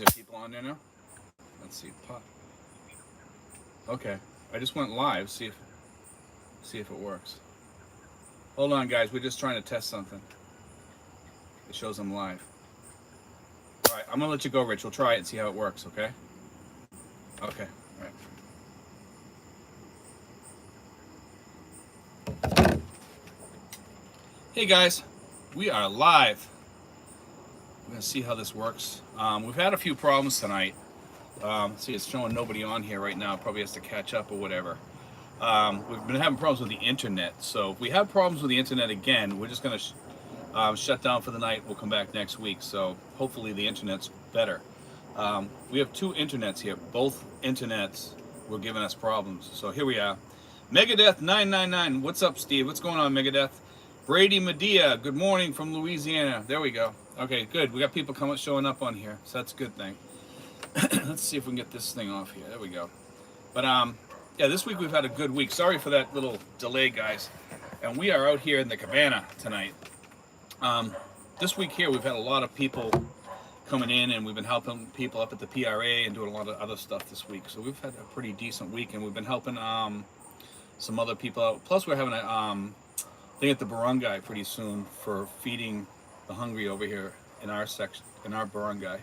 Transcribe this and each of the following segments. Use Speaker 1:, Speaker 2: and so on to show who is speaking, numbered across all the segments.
Speaker 1: there people on there now? Let's see. Pop. Okay. I just went live. See if it works. Hold on, guys. We're just trying to test something. It shows I'm live. All right. I'm gonna let you go, Rich. We'll try it and see how it works. Okay. Okay. All right. Hey guys, we are live. We're gonna see how this works. We've had a few problems tonight. See, it's showing nobody on here right now. Probably has to catch up or whatever. We've been having problems with the internet. So if we have problems with the internet again, we're just gonna shut down for the night. We'll come back next week. So hopefully the internet's better. We have two internets here. Both internets were giving us problems. So here we are. Megadeth 999. What's up, Steve? What's going on, Megadeth? Brady Medea, good morning from Louisiana. There we go. Okay, good. We got people showing up on here, so that's a good thing. Let's see if we can get this thing off here. There we go. But yeah, this week we've had a good week. Sorry for that little delay, guys. And we are out here in the cabana tonight. This week here we've had a lot of people coming in, and we've been helping people up at the PRA and doing a lot of other stuff this week. So we've had a pretty decent week, and we've been helping some other people out. Plus we're having a thing at the barangay pretty soon for feeding the hungry over here in our section, in our barangay.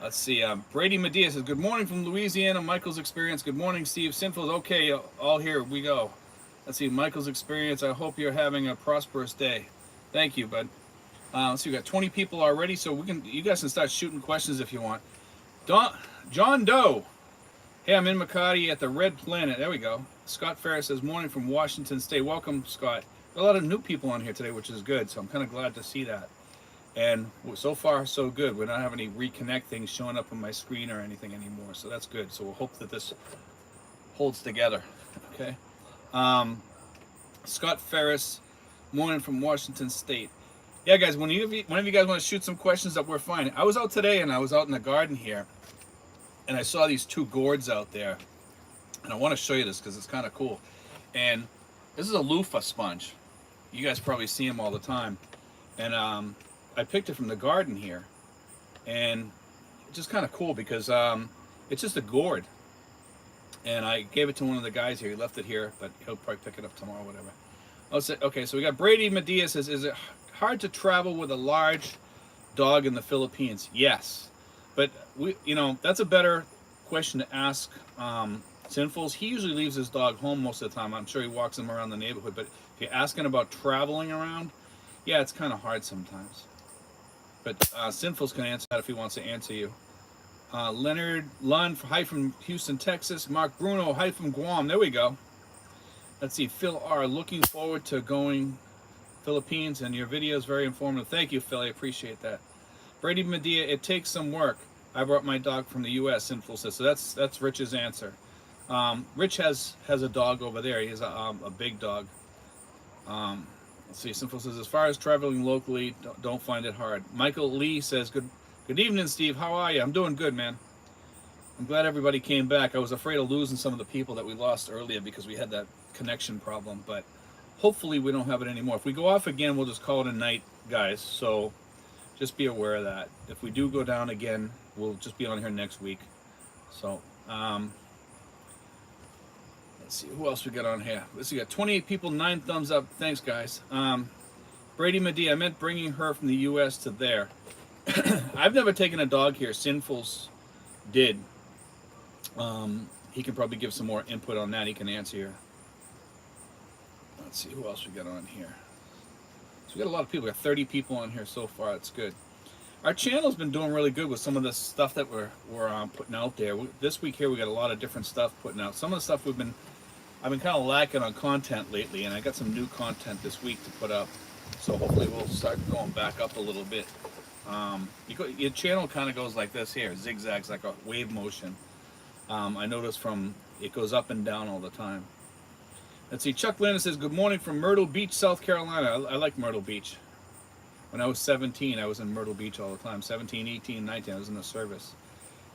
Speaker 1: Let's see. Brady Medea says, good morning from Louisiana. Michael's Experience. Good morning, Steve. Sinful. Okay, all here we go. Let's see. Michael's Experience. I hope you're having a prosperous day. Thank you, bud. Let's see. We got 20 people already, so you guys can start shooting questions if you want. John Doe. Hey, I'm in Makati at the Red Planet. There we go. Scott Ferris says, morning from Washington State. Welcome, Scott. A lot of new people on here today, which is good, so I'm kind of glad to see that. And so far, so good. We're not having any reconnect things showing up on my screen or anything anymore, so that's good. So we'll hope that this holds together, okay? Scott Ferris, morning from Washington State. Yeah, guys, whenever you guys want to shoot some questions that we're fine. I was out today, and I was out in the garden here, and I saw these two gourds out there, and I want to show you this because it's kind of cool. And this is a loofah sponge. You guys probably see them all the time. And I picked it from the garden here. And it's just kind of cool because it's just a gourd. And I gave it to one of the guys here. He left it here, but he'll probably pick it up tomorrow, whatever. I'll say, okay, so we got Brady Medea says, is it hard to travel with a large dog in the Philippines? Yes. But, that's a better question to ask Sinfuls. He usually leaves his dog home most of the time. I'm sure he walks him around the neighborhood. But if you're asking about traveling around, yeah, it's kind of hard sometimes. But Sinfuls can answer that if he wants to answer you. Leonard Lund, hi from Houston, Texas. Mark Bruno, hi from Guam. There we go. Let's see. Phil R, looking forward to going Philippines, and your video is very informative. Thank you, Phil. I appreciate that. Brady Medea, it takes some work. I brought my dog from the U.S., Sinful says. So that's Rich's answer. Rich has a dog over there. He has a big dog. Let's see. Simple says, as far as traveling locally, don't find it hard. Michael Lee says, good evening, Steve. How are you? I'm doing good, man. I'm glad everybody came back. I was afraid of losing some of the people that we lost earlier because we had that connection problem, but hopefully we don't have it anymore. If we go off again, we'll just call it a night, guys. So just be aware of that. If we do go down again, we'll just be on here next week. So, let's see, who else we got on here? Let's see, we got 28 people, 9 thumbs up. Thanks, guys. Brady Medea, I meant bringing her from the U.S. to there. I've never taken a dog here. Sinfuls did. He can probably give some more input on that. He can answer here. Let's see, who else we got on here? So we got a lot of people. We got 30 people on here so far. That's good. Our channel's been doing really good with some of the stuff that we're putting out there. This week here, we got a lot of different stuff putting out. Some of the stuff I've been kind of lacking on content lately, and I got some new content this week to put up. So hopefully we'll start going back up a little bit. Your channel kind of goes like this here, zigzags like a wave motion. I notice it goes up and down all the time. Let's see, Chuck Landon says, good morning from Myrtle Beach, South Carolina. I like Myrtle Beach. When I was 17, I was in Myrtle Beach all the time. 17, 18, 19, I was in the service.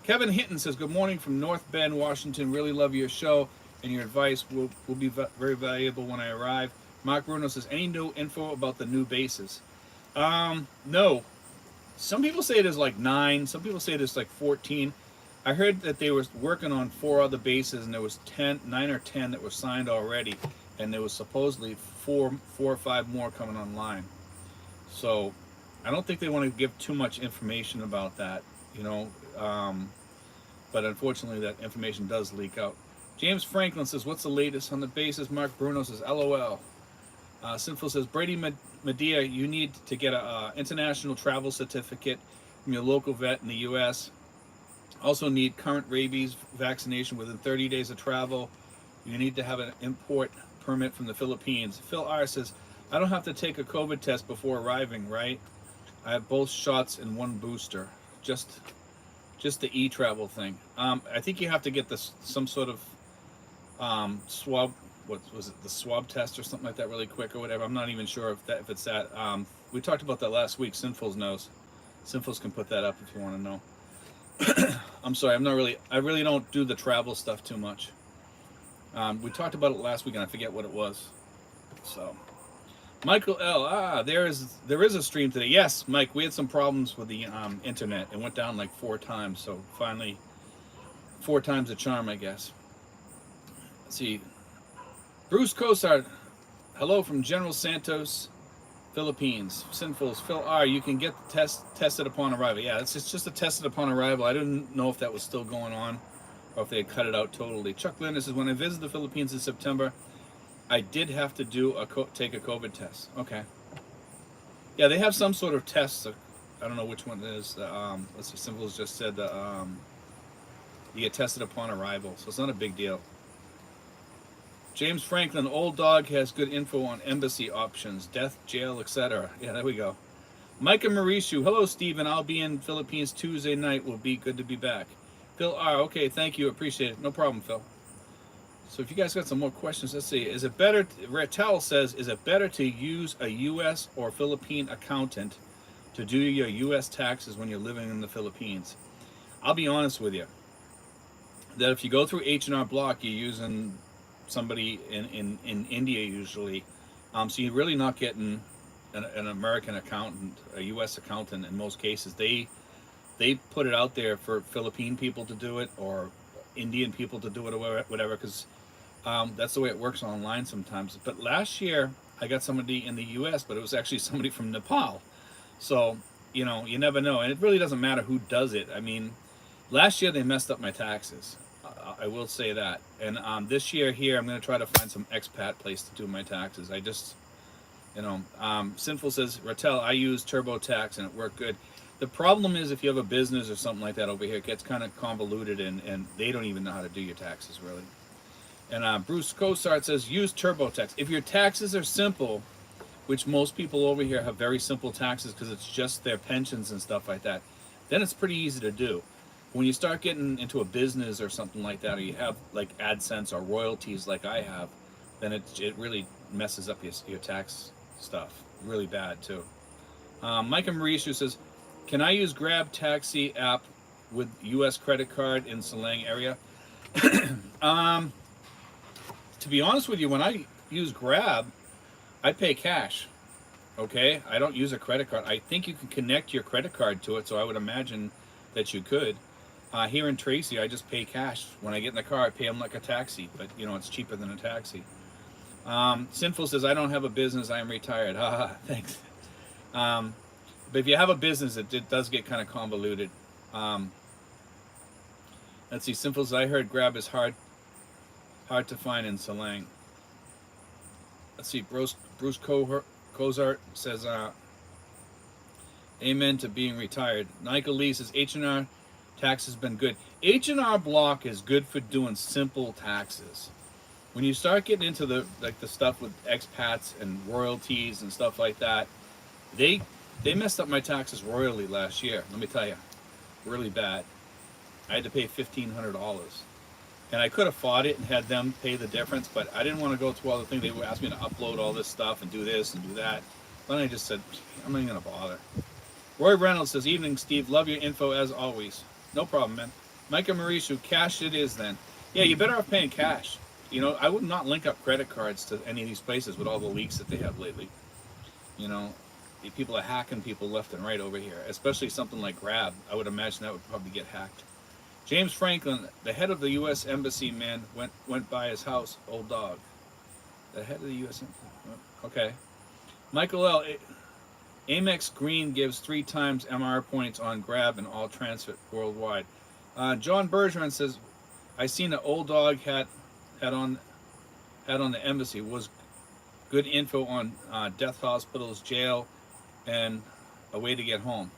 Speaker 1: Kevin Hinton says, good morning from North Bend, Washington. Really love your show, and your advice will be very valuable when I arrive. Mark Bruno says, any new info about the new bases? No. Some people say it is like 9. Some people say it is like 14. I heard that they were working on 4 other bases, and there was 9 or 10 that were signed already, and there was supposedly 4 or 5 more coming online. So I don't think they want to give too much information about that, you know. But unfortunately, that information does leak out. James Franklin says, "What's the latest on the bases?" Mark Bruno says, "LOL." Sinful says, "Brady Medea, you need to get a international travel certificate from your local vet in the U.S. Also need current rabies vaccination within 30 days of travel. You need to have an import permit from the Philippines." Phil R says, "I don't have to take a COVID test before arriving, right? I have both shots and 1 booster. Just the e-travel thing." I think you have to get some sort of swab. What was it? The swab test or something like that, really quick or whatever. I'm not even sure if it's that. We talked about that last week. Sinfuls knows. Sinfuls can put that up if you want to know. I'm sorry, I really don't do the travel stuff too much. We talked about it last week and I forget what it was. So, Michael L. There is a stream today. Yes, Mike, we had some problems with the internet. It went down like 4 times. So finally, 4 times the charm, I guess. Let's see. Bruce Cosart, hello from General Santos, Philippines. Sinfuls, Phil R, you can get the tested upon arrival. Yeah, it's just a tested upon arrival. I didn't know if that was still going on or if they had cut it out totally. Chuck Linda says, "When I visited the Philippines in September, I did have to take a COVID test." Okay. Yeah, they have some sort of test. I don't know which one it is. Let's see, Sinfuls just said you get tested upon arrival, so it's not a big deal. James Franklin, "Old Dog has good info on embassy options, death, jail, etc." Yeah, there we go. Micah Mauricio, "Hello, Stephen. I'll be in Philippines Tuesday night. Will be good to be back." Phil R, "Okay, thank you. Appreciate it." No problem, Phil. So if you guys got some more questions, let's see. Is it better, Ratel says, "Is it better to use a U.S. or Philippine accountant to do your U.S. taxes when you're living in the Philippines?" I'll be honest with you, that if you go through H&R Block, you're using somebody in India usually, so you're really not getting an American accountant, a U.S. accountant in most cases. They put it out there for Philippine people to do it or Indian people to do it or whatever, because that's the way it works online sometimes. But last year I got somebody in the U.S., but it was actually somebody from Nepal. So you know, you never know, and it really doesn't matter who does it. I mean, last year they messed up my taxes. I will say that. And this year here, I'm going to try to find some expat place to do my taxes. I just, you know, Sinful says, "Ratel, I use TurboTax and it worked good." The problem is if you have a business or something like that over here, it gets kind of convoluted and they don't even know how to do your taxes really. And Bruce Cosart says, "Use TurboTax. If your taxes are simple," which most people over here have very simple taxes because it's just their pensions and stuff like that, then it's pretty easy to do. When you start getting into a business or something like that, or you have like AdSense or royalties like I have, then it really messes up your tax stuff really bad too. Micah Mauricio says, "Can I use Grab Taxi app with U.S. credit card in Silang area?" To be honest with you, when I use Grab, I pay cash. Okay, I don't use a credit card. I think you can connect your credit card to it, so I would imagine that you could. Here in Tracy, I just pay cash. When I get in the car, I pay them like a taxi, but you know, it's cheaper than a taxi. Sinful says, "I don't have a business, I am retired." Haha, thanks. But if you have a business, it does get kind of convoluted. Let's see, Sinful says, "I heard Grab is hard to find in Silang." Let's see, Bruce Cozart says, "Amen to being retired." Michael Lee says, "H&R tax has been good." H&R Block is good for doing simple taxes. When you start getting into the stuff with expats and royalties and stuff like that, they messed up my taxes royally last year. Let me tell you, really bad. I had to pay $1,500, and I could have fought it and had them pay the difference, but I didn't want to go through all the things. They would ask me to upload all this stuff and do this and do that. Then I just said, I'm not even gonna bother. Roy Reynolds says, "Evening, Steve. Love your info as always." No problem, man. Micah Mauricio, "Cash it is then." Yeah, you're better off paying cash. You know, I would not link up credit cards to any of these places with all the leaks that they have lately. You know, people are hacking people left and right over here, especially something like Grab. I would imagine that would probably get hacked. James Franklin, the head of the U.S. Embassy, man, went by his house. Old dog. The head of the U.S. Okay. Michael L. Amex Green gives 3 times MR points on Grab and all transit worldwide. John Bergeron says, I seen an old dog had on the embassy. Was good info on death hospitals, jail, and a way to get home.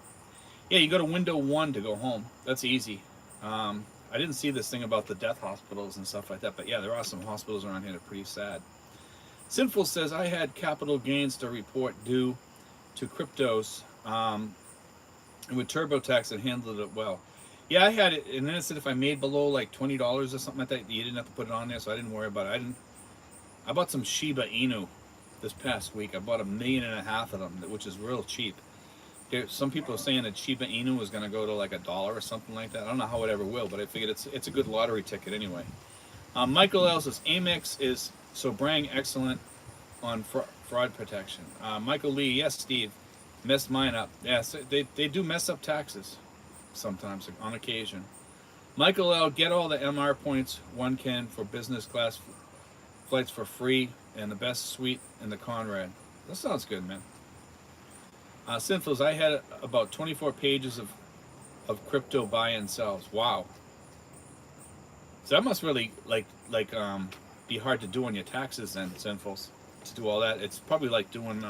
Speaker 1: Yeah, you go to window 1 to go home. That's easy. I didn't see this thing about the death hospitals and stuff like that, but yeah, there are some hospitals around here that are pretty sad. Sinful says, I had capital gains to report due to cryptos, and with TurboTax it handled it well. Yeah, I had it, and then it said if I made below like $20 or something like that, you didn't have to put it on there, so I didn't worry about it. I bought some Shiba Inu this past week. I bought 1.5 million of them, which is real cheap. Some people are saying that Shiba Inu is going to go to like $1 or something like that. I don't know how it ever will, but I figured it's a good lottery ticket anyway. Michael L says Amex is so brang excellent on fraud protection. Michael Lee, yes, Steve, messed mine up. Yes, they do mess up taxes sometimes on occasion. Michael L, get all the MR points one can for business class flights for free and the best suite in the Conrad. That sounds good, man. Sinfuls, I had about 24 pages of crypto buy and sells. Wow. So that must really be hard to do on your taxes then, Sinfuls, to do all that. It's probably like doing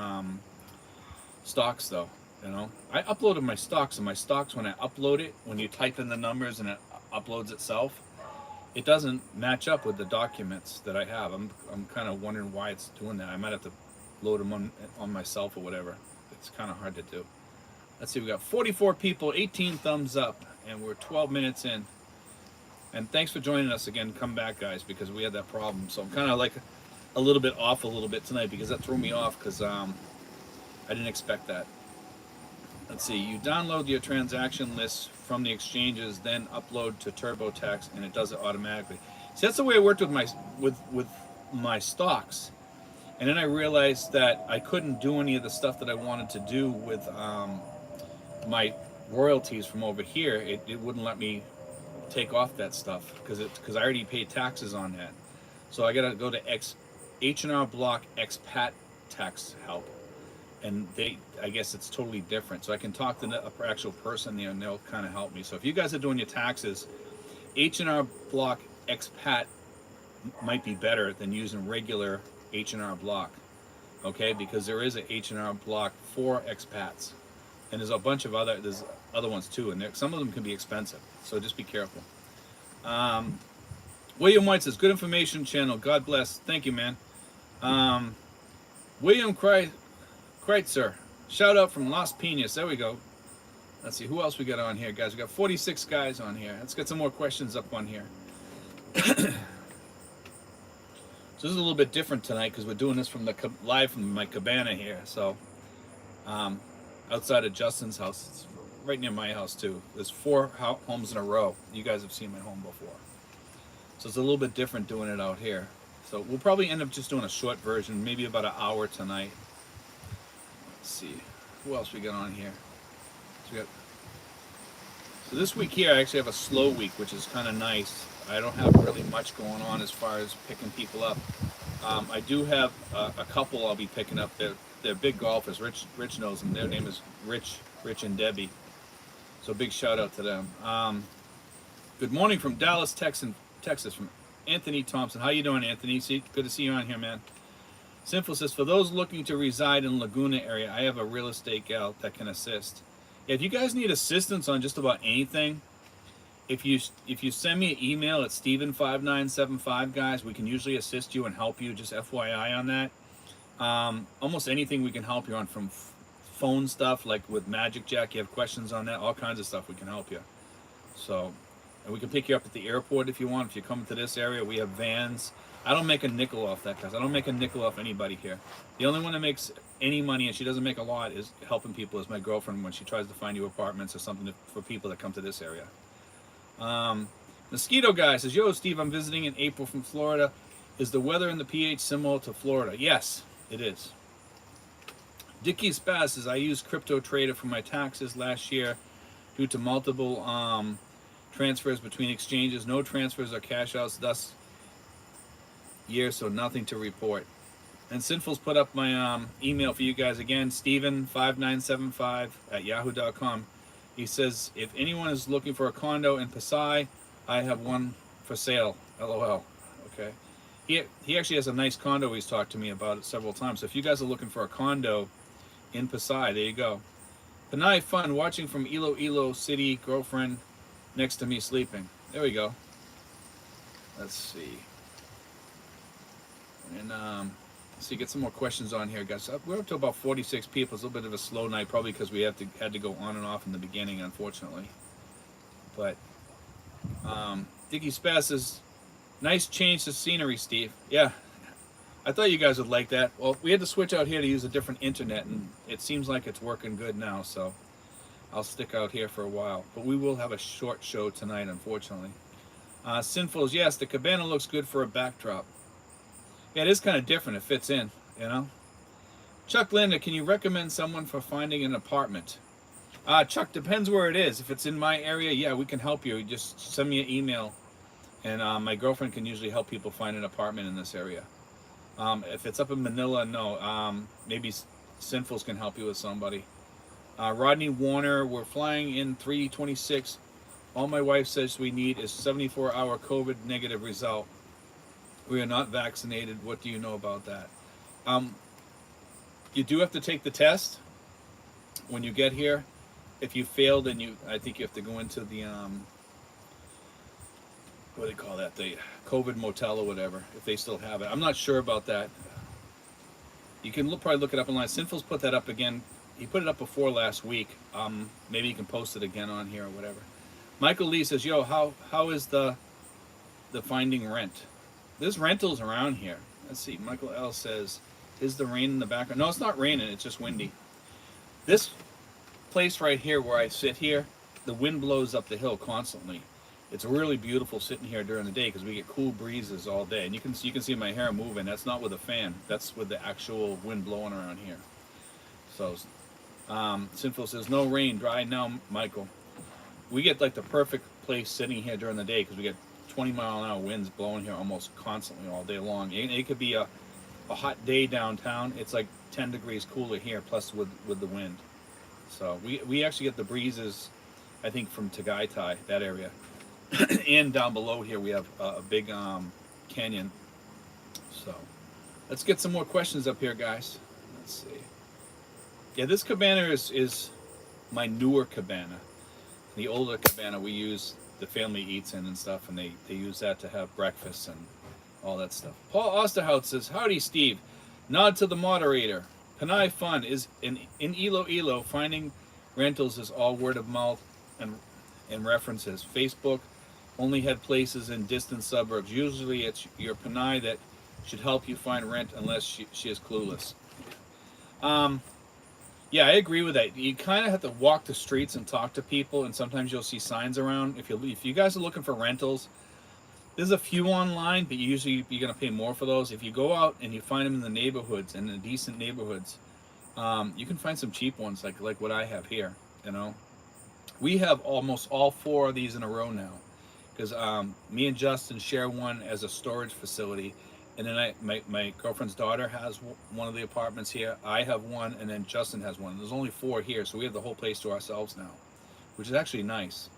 Speaker 1: stocks though, you know. I uploaded my stocks, and my stocks, when I upload it, when you type in the numbers and it uploads itself, it doesn't match up with the documents that I have. I'm kind of wondering why it's doing that. I might have to load them on myself or whatever. It's kind of hard to do. Let's see, we got 44 people, 18 thumbs up, and we're 12 minutes in. And thanks for joining us again. Come back, guys, because we had that problem. So I'm kind of like a little bit off a little bit tonight because that threw me off because I didn't expect that. Let's see, you download your transaction lists from the exchanges, then upload to TurboTax, and it does it automatically. See, that's the way it worked with my stocks. And then I realized that I couldn't do any of the stuff that I wanted to do with my royalties from over here. It wouldn't let me take off that stuff because I already paid taxes on that. So I gotta go to H&R Block Expat Tax Help, and I guess it's totally different. So I can talk to the actual person there, and they'll kind of help me. So if you guys are doing your taxes, H&R Block Expat might be better than using regular H&R Block, okay? Because there is a H&R Block for expats, and there's a bunch of there's other ones too, and some of them can be expensive, so just be careful. William White says, good information channel, God bless. Thank you, man. William Kreitzer, shout out from Las Piñas. There we go. Let's see, who else we got on here, guys? We got 46 guys on here. Let's get some more questions up on here. So this is a little bit different tonight because we're doing this from live from my cabana here. So outside of Justin's house, it's right near my house too. There's 4 homes in a row. You guys have seen my home before. So it's a little bit different doing it out here. So we'll probably end up just doing a short version, maybe about an hour tonight. Let's see, who else we got on here? So this week here, I actually have a slow week, which is kind of nice. I don't have really much going on as far as picking people up. I do have a couple I'll be picking up. They're big golfers. Rich knows them. Their name is Rich and Debbie. So big shout out to them. Good morning from Dallas, Texas, from Anthony Thompson. How you doing, Anthony? Good to see you on here, man. Simple says, for those looking to reside in Laguna area, I have a real estate gal that can assist. If you guys need assistance on just about anything, if you send me an email at Steven5975, guys, we can usually assist you and help you. Just FYI on that. Almost anything we can help you on, from phone stuff like with Magic Jack. You have questions on that, all kinds of stuff we can help you. So, and we can pick you up at the airport if you want. If you come to this area, we have vans. I don't make a nickel off that, guys. I don't make a nickel off anybody here. The only one that makes any money, and she doesn't make a lot, is helping people, is my girlfriend when she tries to find you apartments or something for people that come to this area. Mosquito Guy says, yo, Steve, I'm visiting in April from Florida. Is the weather and the pH similar to Florida? Yes, it is. Dickie Spaz says, I used Crypto Trader for my taxes last year due to multiple transfers between exchanges. No transfers or cash outs thus year, so nothing to report. And Sinful's put up my email for you guys again, Steven5975 @yahoo.com. He says, if anyone is looking for a condo in Pasai, I have one for sale. LOL. Okay. He actually has a nice condo. He's talked to me about it several times. So if you guys are looking for a condo in Pasai, there you go. Panay fun, watching from Iloilo City, girlfriend next to me sleeping. There we go. Let's see. And see, get some more questions on here, guys. We're up to about 46 people. It's a little bit of a slow night, probably because we had to go on and off in the beginning, unfortunately. But Dickie Spaz says, nice change to scenery, Steve. Yeah, I thought you guys would like that. Well, we had to switch out here to use a different internet, and it seems like it's working good now, so I'll stick out here for a while. But we will have a short show tonight, unfortunately. Sinfuls, yes, the cabana looks good for a backdrop. Yeah, it is kind of different. It fits in, you know. Chuck Linda, can you recommend someone for finding an apartment? Chuck, depends where it is. If it's in my area, yeah, we can help you. Just send me an email, and my girlfriend can usually help people find an apartment in this area. If it's up in Manila, no. Maybe Sinfuls can help you with somebody. Rodney Warner, we're flying in 326. All my wife says we need is 74-hour COVID negative result. We are not vaccinated. What do you know about that? You do have to take the test when you get here. If you fail, then I think you have to go into the what do they call that? The COVID motel or whatever, if they still have it. I'm not sure about that. You can probably look it up online. Sinful's put that up again. He put it up before last week. Maybe you can post it again on here or whatever. Michael Lee says, yo, how is the finding rent? There's rentals around here. Let's see. Michael L says, is the rain in the background? No, it's not raining. It's just windy. This place right here where I sit here, the wind blows up the hill constantly. It's really beautiful sitting here during the day because we get cool breezes all day. And you can see my hair moving. That's not with a fan. That's with the actual wind blowing around here. So, Sinful says, no rain, dry now, Michael. We get like the perfect place sitting here during the day because we get 20-mile-an-hour winds blowing here almost constantly all day long. It could be a hot day downtown. It's like 10 degrees cooler here, plus with the wind. So we actually get the breezes, I think, from Tagaytay, that area. And down below here we have a big canyon. So let's get some more questions up here, guys. Let's see. Yeah, this cabana is my newer cabana. The older cabana we use, the family eats in and stuff, and they use that to have breakfast and all that stuff. Paul Osterhout says, howdy, Steve. Nod to the moderator. Panay Fun is in Iloilo. Finding rentals is all word of mouth and references. Facebook only had places in distant suburbs. Usually it's your Panay that should help you find rent unless she is clueless. Yeah, I agree with that. You kind of have to walk the streets and talk to people, and sometimes you'll see signs around. If you guys are looking for rentals, there's a few online, but usually you're going to pay more for those. If you go out and you find them in the neighborhoods, in the decent neighborhoods, you can find some cheap ones like what I have here. You know, we have almost all 4 of these in a row now, because me and Justin share one as a storage facility. And then my girlfriend's daughter has one of the apartments here. I have one, and then Justin has one. There's only 4 here, so we have the whole place to ourselves now, which is actually nice.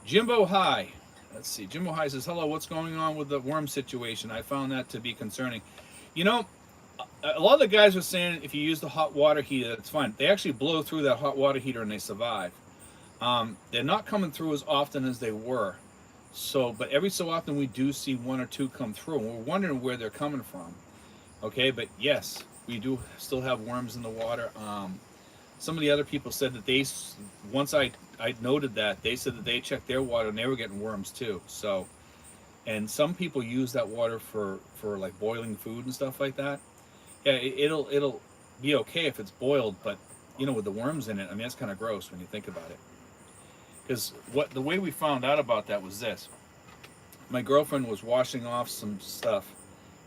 Speaker 1: Jimbo High. Let's see. Jimbo High says, hello, what's going on with the worm situation? I found that to be concerning. You know, a lot of the guys were saying if you use the hot water heater, it's fine. They actually blow through that hot water heater and they survive. They're not coming through as often as they were. So, but every so often we do see 1 or 2 come through, and we're wondering where they're coming from. Okay, but yes, we do still have worms in the water. Some of the other people said that once I noted that, they said that they checked their water and they were getting worms too. So, and some people use that water for like boiling food and stuff like that. Yeah, it'll be okay if it's boiled, but you know, with the worms in it, I mean, that's kind of gross when you think about it. Because the way we found out about that was this. My girlfriend was washing off some stuff,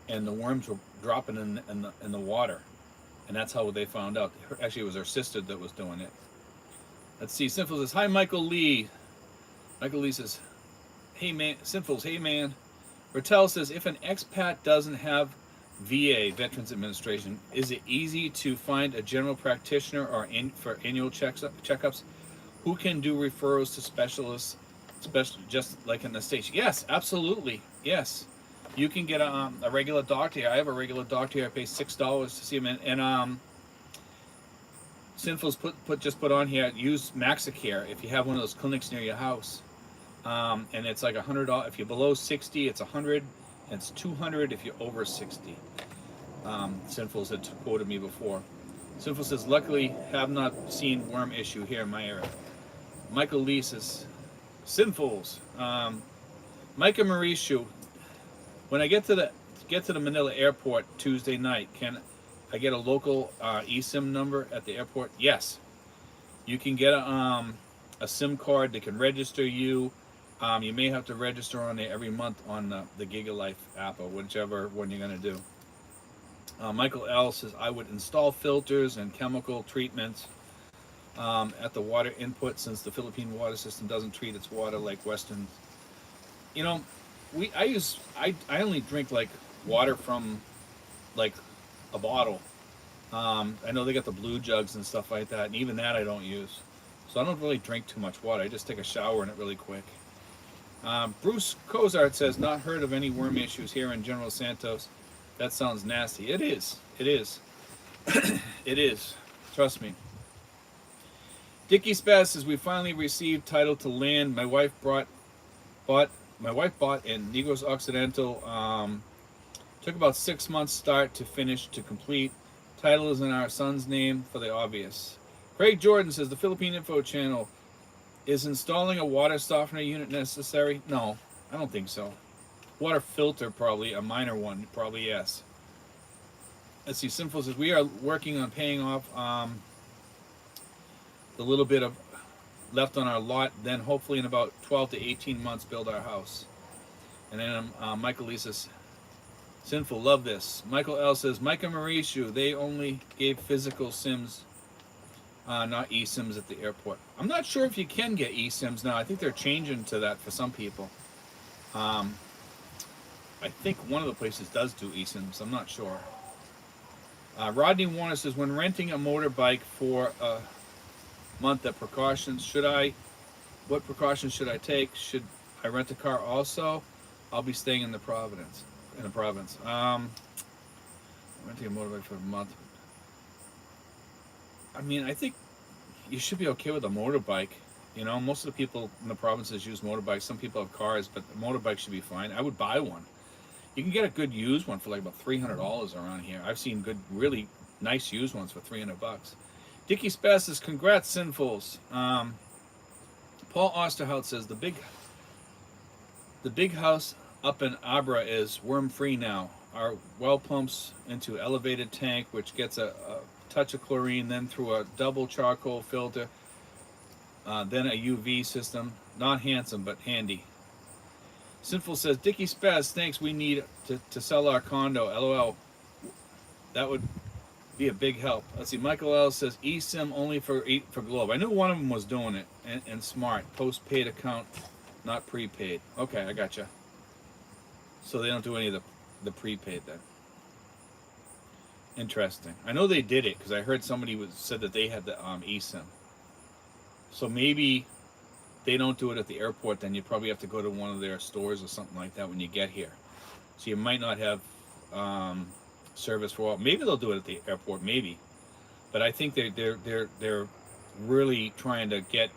Speaker 1: and the worms were dropping in the water. And that's how they found out. Actually, it was her sister that was doing it. Let's see. Sinful says, "Hi, Michael Lee." Michael Lee says, "Hey man." Sinful's, "Hey man." Bertel says, "If an expat doesn't have VA, Veterans Administration, is it easy to find a general practitioner or for annual checkups? Who can do referrals to specialists, just like in the States?" Yes, absolutely. Yes. You can get a regular doctor here. I have a regular doctor here. I pay $6 to see him. And Sinful's just put on here, use Maxicare if you have one of those clinics near your house. And it's like $100. If you're below 60, it's 100. And it's 200 if you're over 60. Sinful's had quoted me before. Sinful says, "Luckily, have not seen worm issue here in my area." Michael Lee says, "Sinfuls." Micah Mauricio, when I get to the Manila airport Tuesday night, can I get a local eSIM number at the airport? Yes. You can get a SIM card that can register you. You may have to register on there every month on the GigaLife app or whichever one you're going to do. Michael L. says, "I would install filters and chemical treatments at the water input since the Philippine water system doesn't treat its water like Western." You know, I only drink like water from like a bottle. I know they got the blue jugs and stuff like that, and even that I don't use. So I don't really drink too much water. I just take a shower in it really quick. Bruce Cozart says, "Not heard of any worm issues here in General Santos. That sounds nasty." It is. It is. It is. Trust me. Dickie Spaz says, "We finally received title to land. My wife bought in Negros Occidental. Took about 6 months start to finish to complete. Title is in our son's name for the obvious." Craig Jordan says, "The Philippine Info Channel, is installing a water softener unit necessary?" No, I don't think so. Water filter, probably a minor one, probably yes. Let's see. Sinful says, "We are working on paying off the little bit of left on our lot, then hopefully in about 12 to 18 months build our house." And then Michael Lee says, "Sinful, love this." Michael L. says, "Micah Mauricio, they only gave physical SIMs, not eSIMs at the airport." I'm not sure if you can get eSIMs now. I think they're changing to that for some people. I think one of the places does do eSIMs. I'm not sure. Rodney Warner says, "When renting a motorbike for a month, what precautions should I take? Should I rent a car also? I'll be staying in the province. Renting a motorbike for a month. I mean, I think you should be okay with a motorbike. You know, most of the people in the provinces use motorbikes. Some people have cars, but the motorbike should be fine. I would buy one. You can get a good used one for like about $300 around here. I've seen good, really nice used ones for $300. Dickie Spaz says, "Congrats, Sinfuls." Paul Osterhout says, the big house up in Abra is worm-free now. Our well pumps into elevated tank, which gets a touch of chlorine, then through a double charcoal filter, then a UV system. Not handsome, but handy. Sinful says, "Dickie Spaz, thanks. We need to sell our condo. LOL. That would be a big help." Let's see. Michael L. says, "eSIM only for Globe." I knew one of them was doing it, and smart. Postpaid account, not prepaid. Okay, I gotcha. So they don't do any of the prepaid then. Interesting. I know they did it because I heard somebody said that they had the eSIM. So maybe they don't do it at the airport, then you probably have to go to one of their stores or something like that when you get here. So you might not have service for a while. Maybe they'll do it at the airport, maybe. But I think they're really trying to get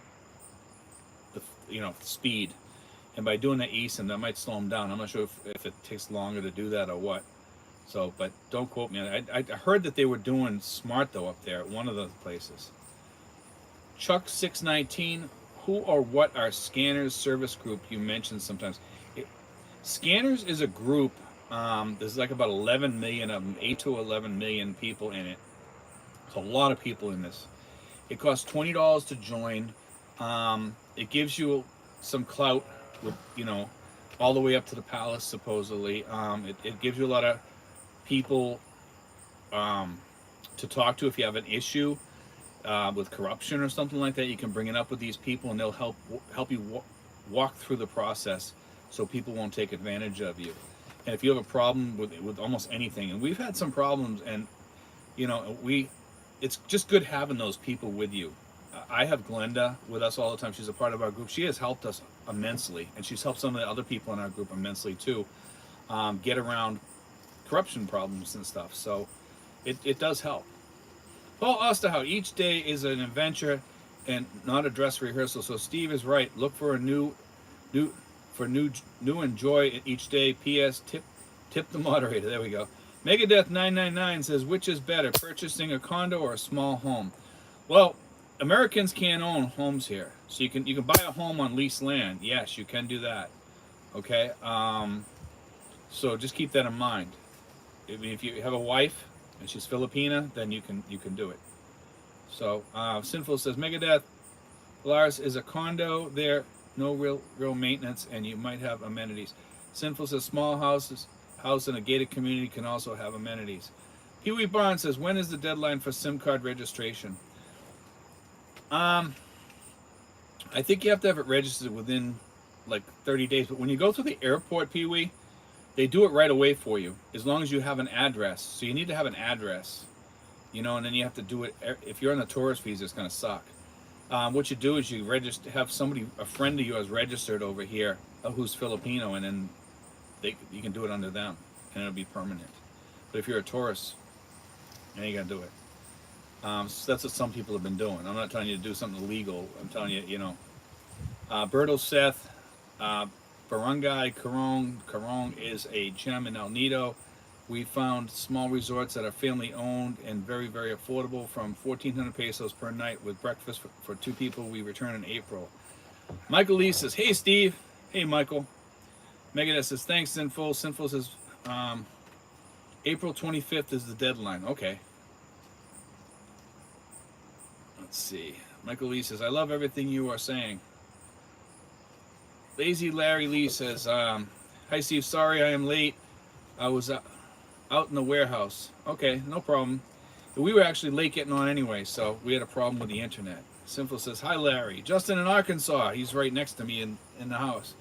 Speaker 1: the speed, and by doing the eSIM, that might slow them down. I'm not sure if it takes longer to do that or what. So, but don't quote me on it. I heard that they were doing smart though up there at one of the places. Chuck 619. Who or what are Scanners service group you mentioned sometimes? Scanners is a group. There's like about 11 million of them, 8 to 11 million people in it. It's a lot of people in this. It costs $20 to join. It gives you some clout with, all the way up to the palace, supposedly. It gives you a lot of people to to talk to if you have an issue with corruption or something like that. You can bring it up with these people, and they'll help you walk through the process so people won't take advantage of you. And if you have a problem with almost anything, and we've had some problems, and it's just good having those people with you. I have Glenda with us all the time. She's a part of our group. She has helped us immensely, and she's helped some of the other people in our group immensely too, get around corruption problems and stuff. So it does help. Paul Osterhout, each day is an adventure and not a dress rehearsal. So Steve is right. Look for a new and joy each day. P.S. Tip the moderator. There we go. Megadeth 999 says, which is better, purchasing a condo or a small home? Well, Americans can't own homes here, so you can buy a home on leased land. Yes, you can do that. Okay, so just keep that in mind. If you have a wife and she's Filipina, then you can do it. So Sinful says, Megadeth, Lars, is a condo there, no real maintenance, and you might have amenities. Sinful says, small house in a gated community can also have amenities. Pee Wee Barnes says, when is the deadline for SIM card registration? I think you have to have it registered within like 30 days. But when you go to the airport, Pee Wee, they do it right away for you, as long as you have an address. So you need to have an address, and then you have to do it. If you're on a tourist visa, it's going to suck. What you do is you have a friend of yours registered over here who's Filipino, and then you can do it under them, and it'll be permanent. But if you're a tourist, you ain't got to do it. So that's what some people have been doing. I'm not telling you to do something illegal. I'm telling you, Berto Seth, Barangay Carong is a gem in El Nido. We found small resorts that are family owned and very, very affordable, from 1,400 pesos per night with breakfast for 2 people. We return in April. Michael Lee says, hey Steve. Hey Michael. Megadeth says, thanks Sinful. Sinful says, April 25th is the deadline. Okay. Let's see. Michael Lee says, I love everything you are saying. Lazy Larry Lee says, hi Steve, sorry I am late. I was out in the warehouse. Okay, no problem. We were actually late getting on anyway, so we had a problem with the internet. Simple says, hi Larry. Justin in Arkansas. He's right next to me in the house.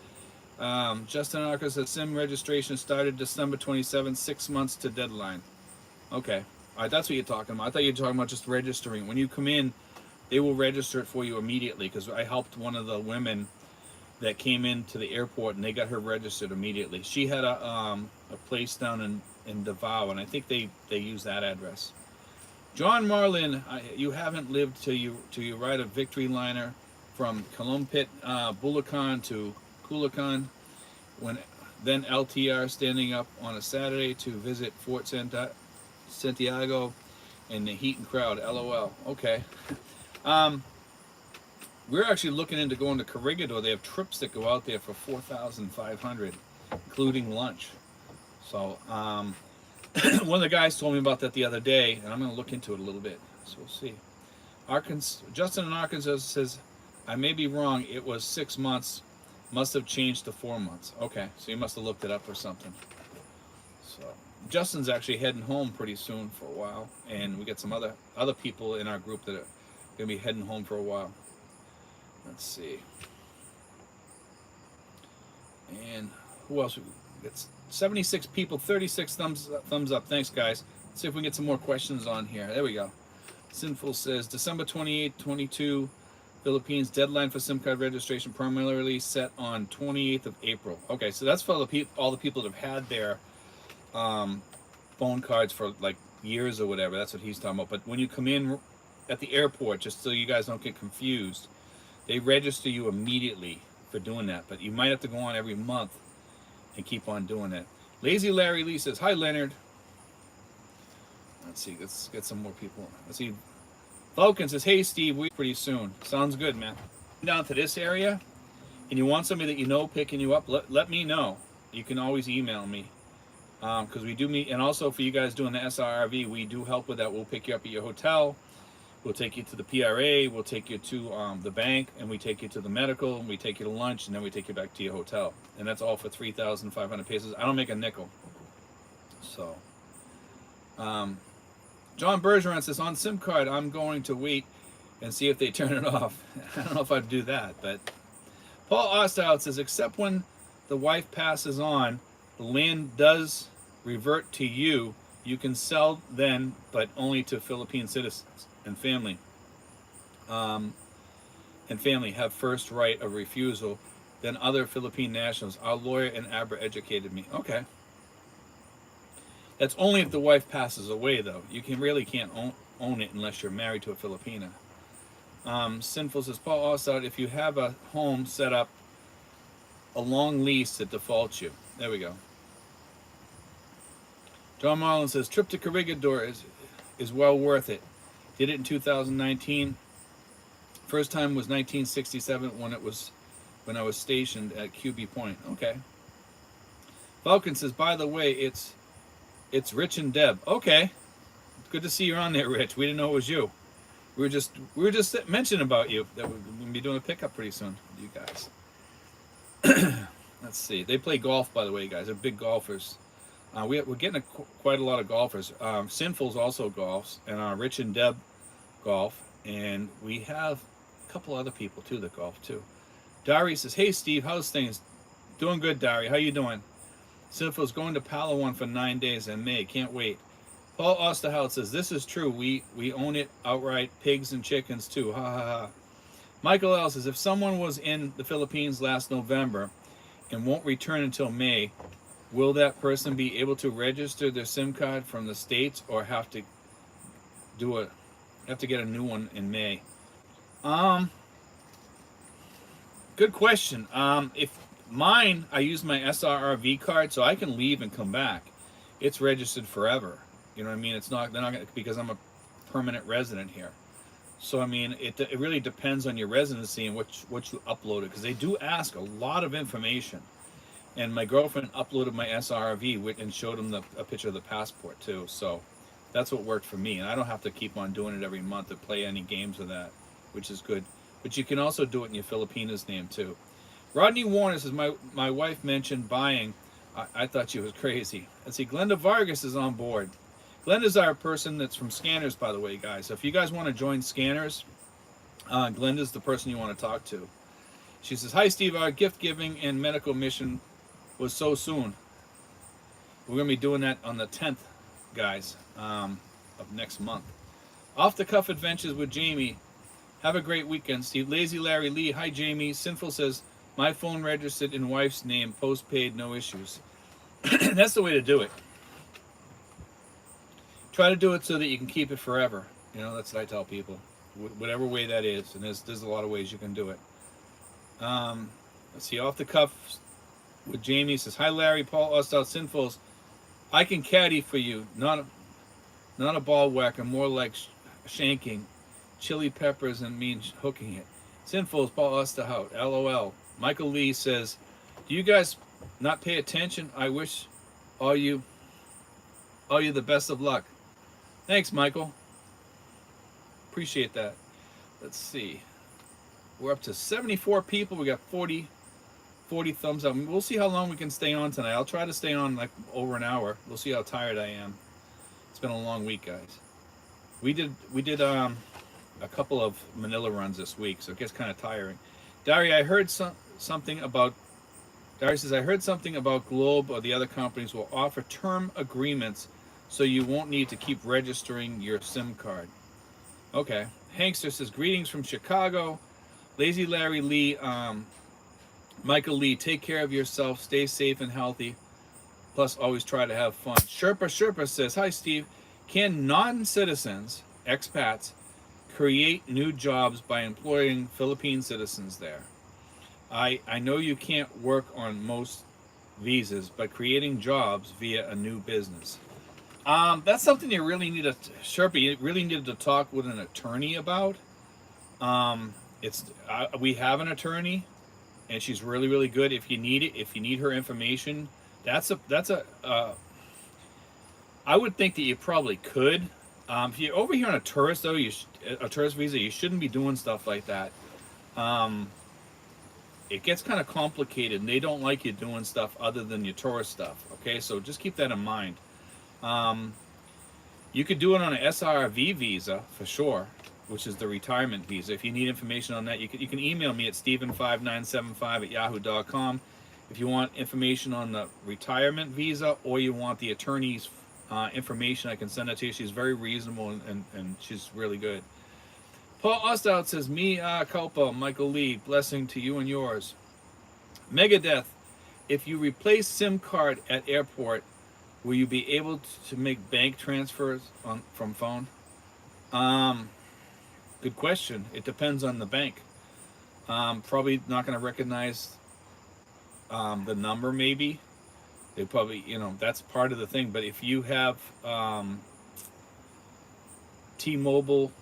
Speaker 1: Justin in Arkansas says, SIM registration started December 27th, 6 months to deadline. Okay. All right, that's what you're talking about. I thought you were talking about just registering. When you come in, they will register it for you immediately, because I helped one of the women that came into the airport, and they got her registered immediately. She had a place down in Davao, and I think they use that address. John Marlin, you haven't lived till you ride a Victory liner from Calumpit, Bulacan to Culacan, then LTR standing up on a Saturday to visit Fort Santiago in the heat and crowd. LOL. Okay. We're actually looking into going to Corregidor. They have trips that go out there for $4,500, including lunch. So one of the guys told me about that the other day, and I'm going to look into it a little bit. So we'll see. Justin in Arkansas says, I may be wrong. It was 6 months. Must have changed to 4 months. Okay, so you must have looked it up or something. So Justin's actually heading home pretty soon for a while, and we got some other people in our group that are going to be heading home for a while. Let's see. And who else? It's 76 people, 36 thumbs up. Thanks, guys. Let's see if we can get some more questions on here. There we go. Sinful says, December 28, 22, Philippines, deadline for SIM card registration permanently set on 28th of April. Okay, so that's for all the people that have had their phone cards for like years or whatever. That's what he's talking about. But when you come in at the airport, just so you guys don't get confused, they register you immediately for doing that. But you might have to go on every month and keep on doing it. Lazy Larry Lee says, hi Leonard. Let's see, let's get some more people. Let's see. Falcon says, hey Steve, we're pretty soon. Sounds good, man. Down to this area, and you want somebody that you know picking you up, let me know. You can always email me, because we do meet. And also for you guys doing the SRRV, we do help with that. We'll pick you up at your hotel. We'll take you to the PRA. We'll take you to the bank, and we take you to the medical, and we take you to lunch, and then we take you back to your hotel. And that's all for 3,500 pesos. I don't make a nickel. So, John Bergeron says, on SIM card, I'm going to wait and see if they turn it off. I don't know if I'd do that, but Paul Osterhout says, except when the wife passes on, the land does revert to you. You can sell then, but only to Philippine citizens and family. And family have first right of refusal, then other Philippine nationals. Our lawyer in Abra educated me. Okay. That's only if the wife passes away, though. You really can't own it unless you're married to a Filipina. Sinful says, Paul also, if you have a home set up a long lease that defaults you. There we go. John Marlin says, trip to Corregidor is well worth it. Did it in 2019. First time was 1967 when I was stationed at QB Point. Okay. Falcon says, by the way, it's Rich and Deb. Okay. Good to see you on there, Rich. We didn't know it was you. We were just mentioning about you that we're gonna be doing a pickup pretty soon with you guys. Let's see. They play golf, by the way, guys. They're big golfers. We're getting quite a lot of golfers. Sinful's also golfs, and Rich and Deb golf, and we have a couple other people too that golf too. Dari says, "Hey Steve, how's things? Doing good, Dari. How you doing?" Sinful's going to Palawan for 9 days in May. Can't wait. Paul Osterhout says, "This is true. We own it outright. Pigs and chickens too. Ha ha ha." Michael L says, "If someone was in the Philippines last November and won't return until May, will that person be able to register their SIM card from the States or have to get a new one in May?" Good question. If mine, I use my SRRV card, so I can leave and come back. It's registered forever. You know what I mean? They're not gonna, because I'm a permanent resident here. So I mean, it really depends on your residency and what you uploaded, because they do ask a lot of information. And my girlfriend uploaded my SRV and showed them a picture of the passport too. So that's what worked for me, and I don't have to keep on doing it every month to play any games with that, which is good. But you can also do it in your Filipina's name too. Rodney Warner says, my wife mentioned buying. I thought she was crazy. Let's see, Glenda Vargas is on board. Glenda's our person that's from Scanners, by the way, guys. So if you guys want to join Scanners, Glenda's the person you want to talk to. She says, "Hi Steve, our gift giving and medical mission was so soon. We're going to be doing that on the 10th, guys, of next month. Off the cuff adventures with Jamie. Have a great weekend, Steve." Lazy Larry Lee, "Hi Jamie." Sinful says, "My phone registered in wife's name, postpaid, no issues." That's the way to do it. Try to do it so that you can keep it forever. You know, that's what I tell people. Whatever way that is, and there's a lot of ways you can do it. Let's see, off the cuff with Jamie says, "Hi Larry, Paul Ostal, Sinfuls. I can caddy for you, not a ball whacker, more like shanking, chili peppers and means hooking it." Sinfuls, Paul Osterhout, LOL. Michael Lee says, "Do you guys not pay attention? I wish all you the best of luck." Thanks, Michael. Appreciate that. Let's see. We're up to 74 people. We got 40 thumbs up. We'll see how long we can stay on tonight. I'll try to stay on like over an hour. We'll see how tired I am. It's been a long week, guys. We did a couple of Manila runs this week, so it gets kind of tiring. Dari, I heard something about. Dari says, "I heard something about Globe or the other companies will offer term agreements, so you won't need to keep registering your SIM card." Okay. Hankster says, "Greetings from Chicago." Lazy Larry Lee, Michael Lee, "Take care of yourself, stay safe and healthy, plus always try to have fun." Sherpa says, "Hi Steve, can non-citizens, expats, create new jobs by employing Philippine citizens there? I know you can't work on most visas, but creating jobs via a new business." That's something you really need you really need to talk with an attorney about. We have an attorney, and she's really, really good. If you need it, if you need her information, I would think that you probably could. If you're over here on a tourist though, a tourist visa, you shouldn't be doing stuff like that. It gets kind of complicated, and they don't like you doing stuff other than your tourist stuff. Okay, so just keep that in mind. You could do it on an SRV visa for sure, which is the retirement visa. If you need information on that, you can email me at steven5975@yahoo.com. If you want information on the retirement visa or you want the attorney's information, I can send that to you. She's very reasonable and she's really good. Paul Ostout says, "Me culpa, Michael Lee, blessing to you and yours." Megadeth, if you replace SIM card at airport, will you be able to make bank transfers from phone? Good question. It depends on the bank. Probably not going to recognize the number. Maybe they probably, that's part of the thing. But if you have T-Mobile,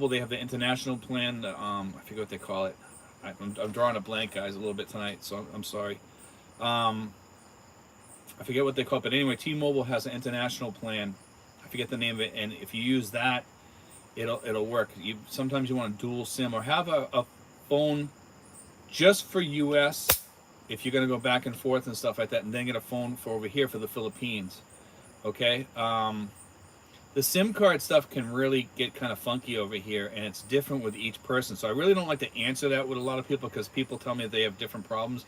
Speaker 1: they have the international plan. I forget what they call it. I'm drawing a blank, guys, a little bit tonight, so I'm sorry. I forget what they call it, but anyway, T-Mobile has an international plan. I forget the name of it, and if you use that, it'll work. Sometimes you want a dual SIM or have a phone just for US if you're going to go back and forth and stuff like that, and then get a phone for over here for the Philippines. Okay. The SIM card stuff can really get kind of funky over here, and it's different with each person. So I really don't like to answer that with a lot of people because people tell me they have different problems.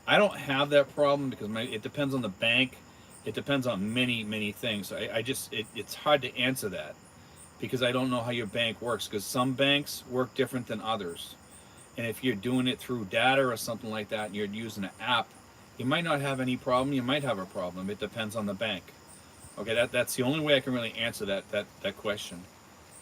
Speaker 1: I don't have that problem because it depends on the bank. It depends on many things. It's hard to answer that because I don't know how your bank works, because some banks work different than others. And if you're doing it through data or something like that and you're using an app, you might not have any problem. You might have a problem. It depends on the bank. Okay, that's the only way I can really answer that question,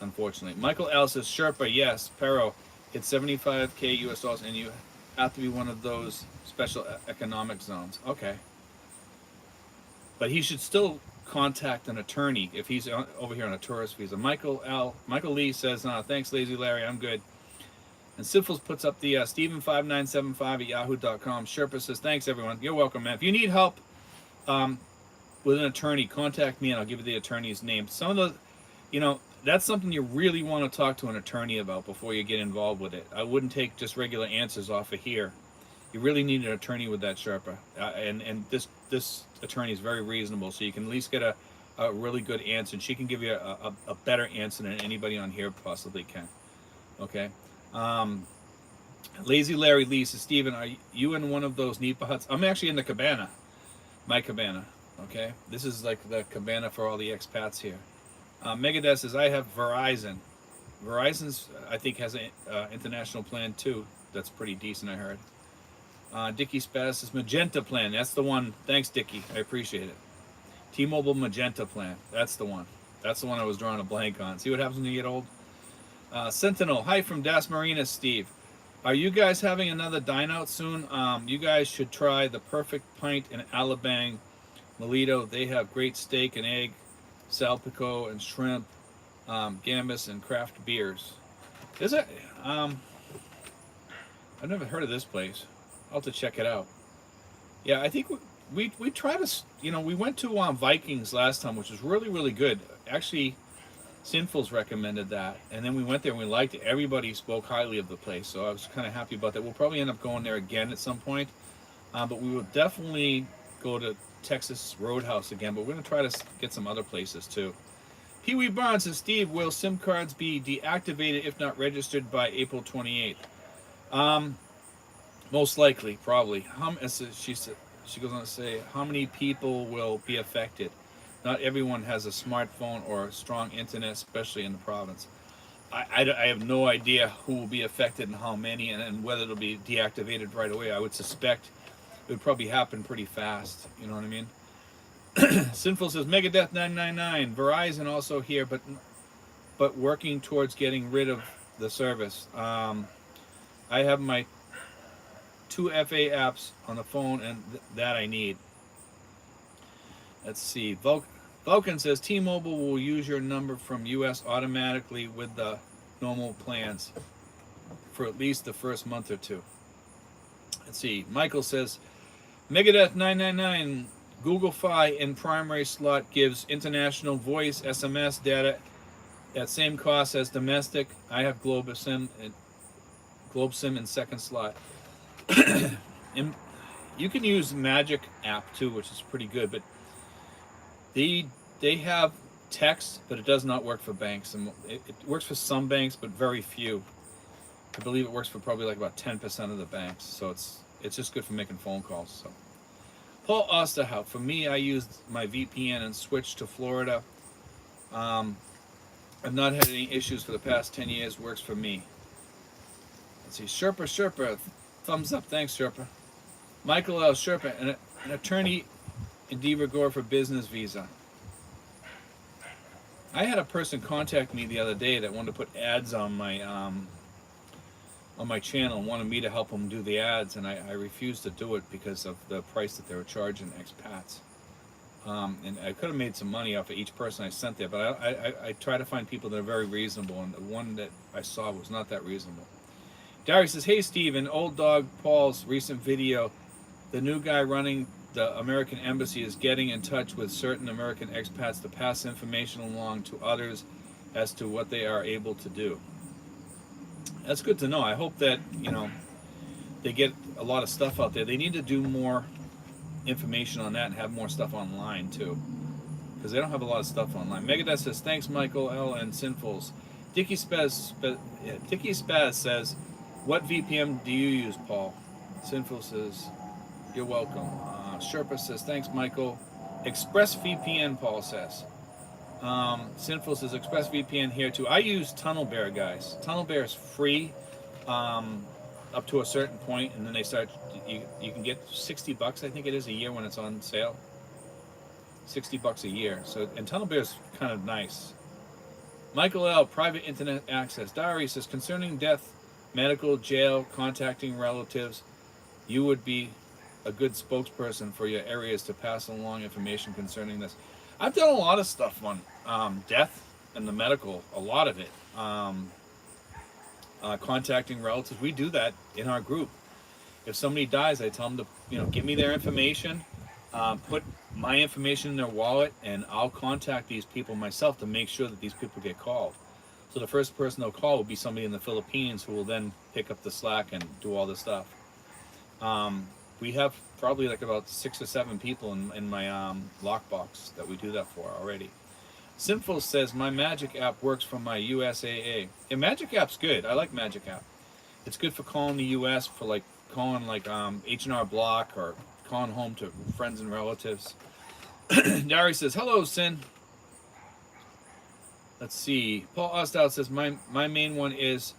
Speaker 1: unfortunately. Michael L says, Sherpa, yes, Pero, it's 75K US dollars, and you have to be one of those special economic zones. Okay. But he should still contact an attorney if he's over here on a tourist visa. Michael Lee says, thanks, Lazy Larry, I'm good. And Syphils puts up the Steven5975@yahoo.com. Sherpa says, thanks, everyone. You're welcome, man. If you need help with an attorney, contact me and I'll give you the attorney's name. Some of the, that's something you really want to talk to an attorney about before you get involved with it. I wouldn't take just regular answers off of here. You really need an attorney with that, Sherpa. And this attorney is very reasonable, so you can at least get a really good answer. And she can give you a better answer than anybody on here possibly can. Okay? Lazy Larry Lee says, Steven, are you in one of those Nipa huts? I'm actually in the cabana. My cabana. Okay? This is like the cabana for all the expats here. Megadeth says, I have Verizon. Verizon's, I think, has an international plan too. That's pretty decent, I heard. Dickie Spaz says, Magenta plan. That's the one. Thanks, Dickie. I appreciate it. T-Mobile Magenta plan. That's the one. That's the one I was drawing a blank on. See what happens when you get old? Sentinel. Hi from Das Marinas, Steve. Are you guys having another dine out soon? You guys should try the Perfect Pint in Alabang, Melito. They have great steak and egg, salpico and shrimp, gambas and craft beers. Is it? I've never heard of this place. I'll have to check it out. Yeah, I think we tried to, we went to Vikings last time, which was really good. Actually, Sinfuls recommended that, and then we went there and we liked it. Everybody spoke highly of the place, so I was kind of happy about that. We'll probably end up going there again at some point, but we will definitely go to Texas Roadhouse again, but we're going to try to get some other places too. Pee Wee Barnes says, Steve, will SIM cards be deactivated if not registered by April 28th? Most likely, probably. She goes on to say, how many people will be affected? Not everyone has a smartphone or strong internet, especially in the province. I have no idea who will be affected and how many, and whether it'll be deactivated right away. I would suspect it would probably happen pretty fast. You know what I mean? Sinful says, Megadeth 999. Verizon also here, but working towards getting rid of the service. I have my 2 FA apps on the phone, and that I need. Let's see. Vulcan says, T-Mobile will use your number from US automatically with the normal plans for at least the first month or two. Let's see. Michael says, Megadeth 999, Google Fi in primary slot gives international voice SMS data at same cost as domestic. I have GlobeSIM in second slot. You can use Magic app too, which is pretty good, but they have text, but it does not work for banks. And it works for some banks, but very few. I believe it works for probably like about 10% of the banks. So it's just good for making phone calls. So Paul Osterhout, for me, I used my VPN and switched to Florida. I've not had any issues for the past 10 years. Works for me. Let's see. Sherpa. Thumbs up. Thanks, Sherpa. Michael L. Sherpa, an attorney in Divigor for business visa. I had a person contact me the other day that wanted to put ads on my channel and wanted me to help them do the ads, and I refused to do it because of the price that they were charging expats. And I could have made some money off of each person I sent there, but I try to find people that are very reasonable, and the one that I saw was not that reasonable. Darius says, hey Steve, in Old Dog Paul's recent video, the new guy running the American Embassy is getting in touch with certain American expats to pass information along to others as to what they are able to do. That's good to know. I hope that, they get a lot of stuff out there. They need to do more information on that and have more stuff online too, because they don't have a lot of stuff online. Megadeth says, thanks Michael L. and Sinfuls. Dickie Spaz says, what VPN do you use, Paul? Sinful says, you're welcome. Sherpa says, thanks Michael. ExpressVPN, Paul says. Sinful says, ExpressVPN here too. I use TunnelBear, guys. TunnelBear is free up to a certain point, and then they start, you can get $60, I think it is, a year when it's on sale. $60 a year. So, and TunnelBear is kind of nice. Michael L., private internet access. Diary says, concerning death, medical, jail, contacting relatives, you would be a good spokesperson for your areas to pass along information concerning this. I've done a lot of stuff on death and the medical, a lot of it. Contacting relatives, we do that in our group. If somebody dies, I tell them to, give me their information, put my information in their wallet, and I'll contact these people myself to make sure that these people get called. So the first person they'll call will be somebody in the Philippines who will then pick up the slack and do all this stuff. We have probably like about 6 or 7 people in my lockbox that we do that for already. Sinful says, my Magic app works from my USAA. Yeah, Magic app's good. I like Magic app. It's good for calling the US, for like calling like H&R Block, or calling home to friends and relatives. Dari says, hello, Sin. Let's see. Paul Ostow says, my main one is,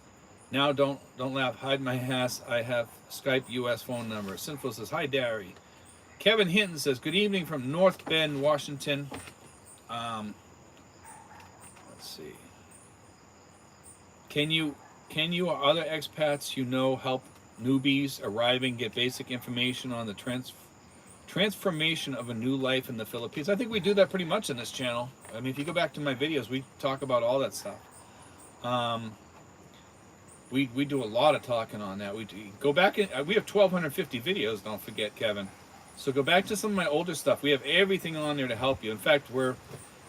Speaker 1: now don't laugh, hide my ass, I have Skype US phone number. Sinful says, hi, Dari. Kevin Hinton says, good evening from North Bend, Washington. Let's see. Can you or other expats help newbies arriving get basic information on the transformation of a new life in the Philippines? I think we do that pretty much in this channel. I mean, if you go back to my videos, we talk about all that stuff. We do a lot of talking on that. We go back we have 1,250 videos. Don't forget, Kevin. So go back to some of my older stuff. We have everything on there to help you. In fact, we're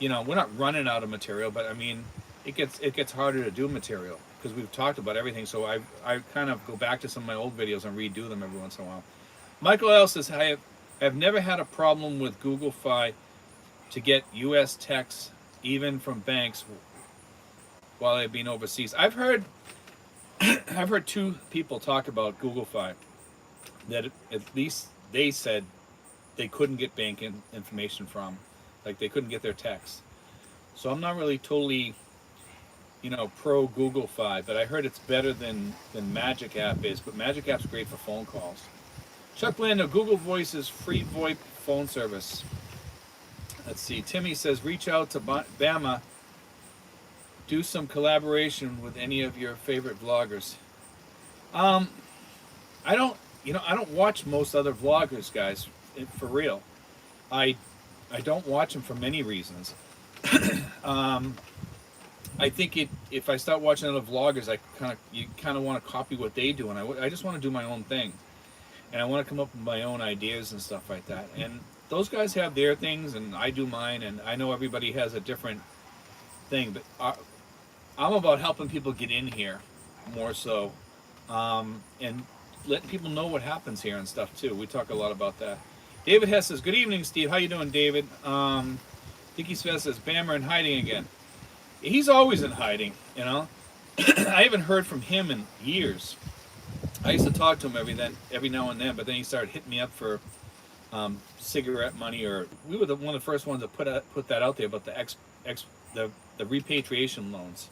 Speaker 1: not running out of material, but I mean, it gets harder to do material because we've talked about everything. So I kind of go back to some of my old videos and redo them every once in a while. Michael L. says, I have never had a problem with Google Fi to get U.S. texts, even from banks, while I've been overseas. I've heard 2 people talk about Google Fi that at least they said they couldn't get bank information from, like they couldn't get their text. So I'm not really totally, pro Google Fi, but I heard it's better than Magic App is. But Magic App's great for phone calls. Chuck Lando, Google Voice is free VoIP phone service. Let's see. Timmy says, reach out to Bama. Do some collaboration with any of your favorite vloggers. I don't watch most other vloggers, guys, for real. I don't watch them for many reasons. I think if I start watching other vloggers, you kind of want to copy what they do, and I just want to do my own thing, and I want to come up with my own ideas and stuff like that. And those guys have their things, and I do mine, and I know everybody has a different thing, but I'm about helping people get in here more so, and letting people know what happens here and stuff too. We talk a lot about that. David Hess says, good evening, Steve. How you doing, David? Dicky Smith says, Bammer in hiding again. He's always in hiding, you know. I haven't heard from him in years. I used to talk to him every now and then, but then he started hitting me up for cigarette money, or we were one of the first ones to put that out there about the repatriation loans.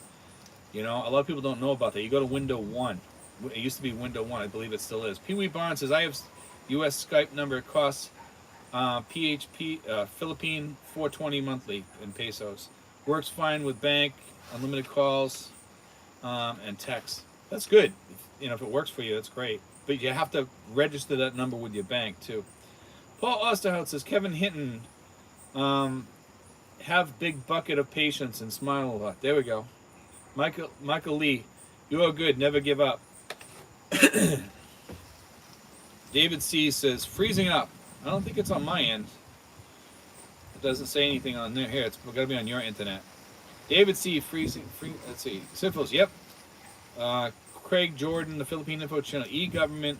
Speaker 1: You know, a lot of people don't know about that. You go to window 1. It used to be window 1. I believe it still is. Pee Wee Barnes says, I have U.S. Skype number. It costs Philippine 420 monthly in pesos. Works fine with bank, unlimited calls, and text. That's good. You know, if it works for you, that's great. But you have to register that number with your bank too. Paul Osterhout says, Kevin Hinton, have big bucket of patience and smile a lot. There we go. Michael Lee, you are good. Never give up. David C says, freezing up. I don't think it's on my end. It doesn't say anything on there. Here, it's got to be on your internet. David C, freezing. Let's see. Syphilis, yep. Craig Jordan, the Philippine Info Channel. E-government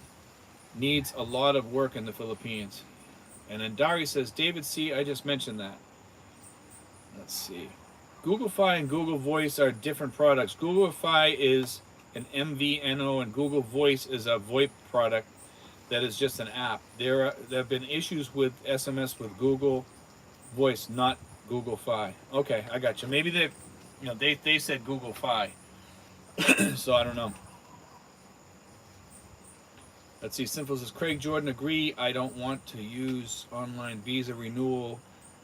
Speaker 1: needs a lot of work in the Philippines. And then Dari says, David C, I just mentioned that. Let's see. Google Fi and Google Voice are different products. Google Fi is an MVNO and Google Voice is a VoIP product that is just an app. There have been issues with SMS with Google Voice, not Google Fi. Okay, I got you. Maybe they said Google Fi. So I don't know. Let's see. Simple says, Craig Jordan, agree. I don't want to use online visa renewal,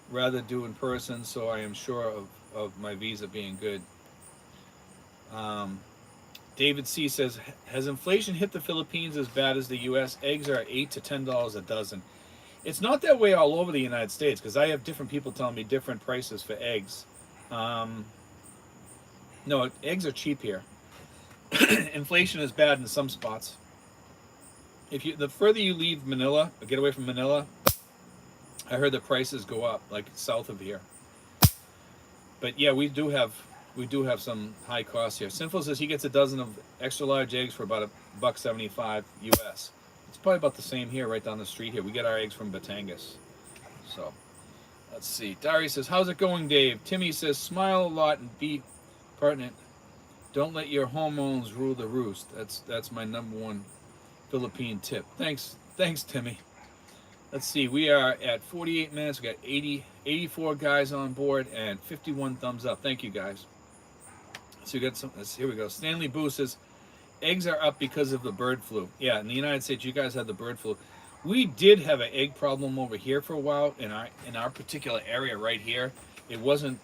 Speaker 1: rather do in person, so I am sure of my visa being good. David C says, has inflation hit the Philippines as bad as the U.S.? Eggs are $8 to $10 a dozen. It's not that way all over the United States, because I have different people telling me different prices for eggs. No, eggs are cheap here. Inflation is bad in some spots. The further you leave Manila, or get away from Manila, I heard the prices go up, like south of here. But yeah, we do have some high costs here. Sinful says he gets a dozen of extra large eggs for about $1.75 US. It's probably about the same here, right down the street here. We get our eggs from Batangas. So, let's see. Dari says, how's it going, Dave? Timmy says, smile a lot and be pertinent. Don't let your hormones rule the roost. That's my number one Philippine tip. Thanks, Timmy. Let's see. We are at 48 minutes. We got 84 guys on board and 51 thumbs up. Thank you, guys. So we got some. Here we go. Stanley Boo says, eggs are up because of the bird flu. Yeah, in the United States, you guys had the bird flu. We did have an egg problem over here for a while in our particular area right here. It wasn't.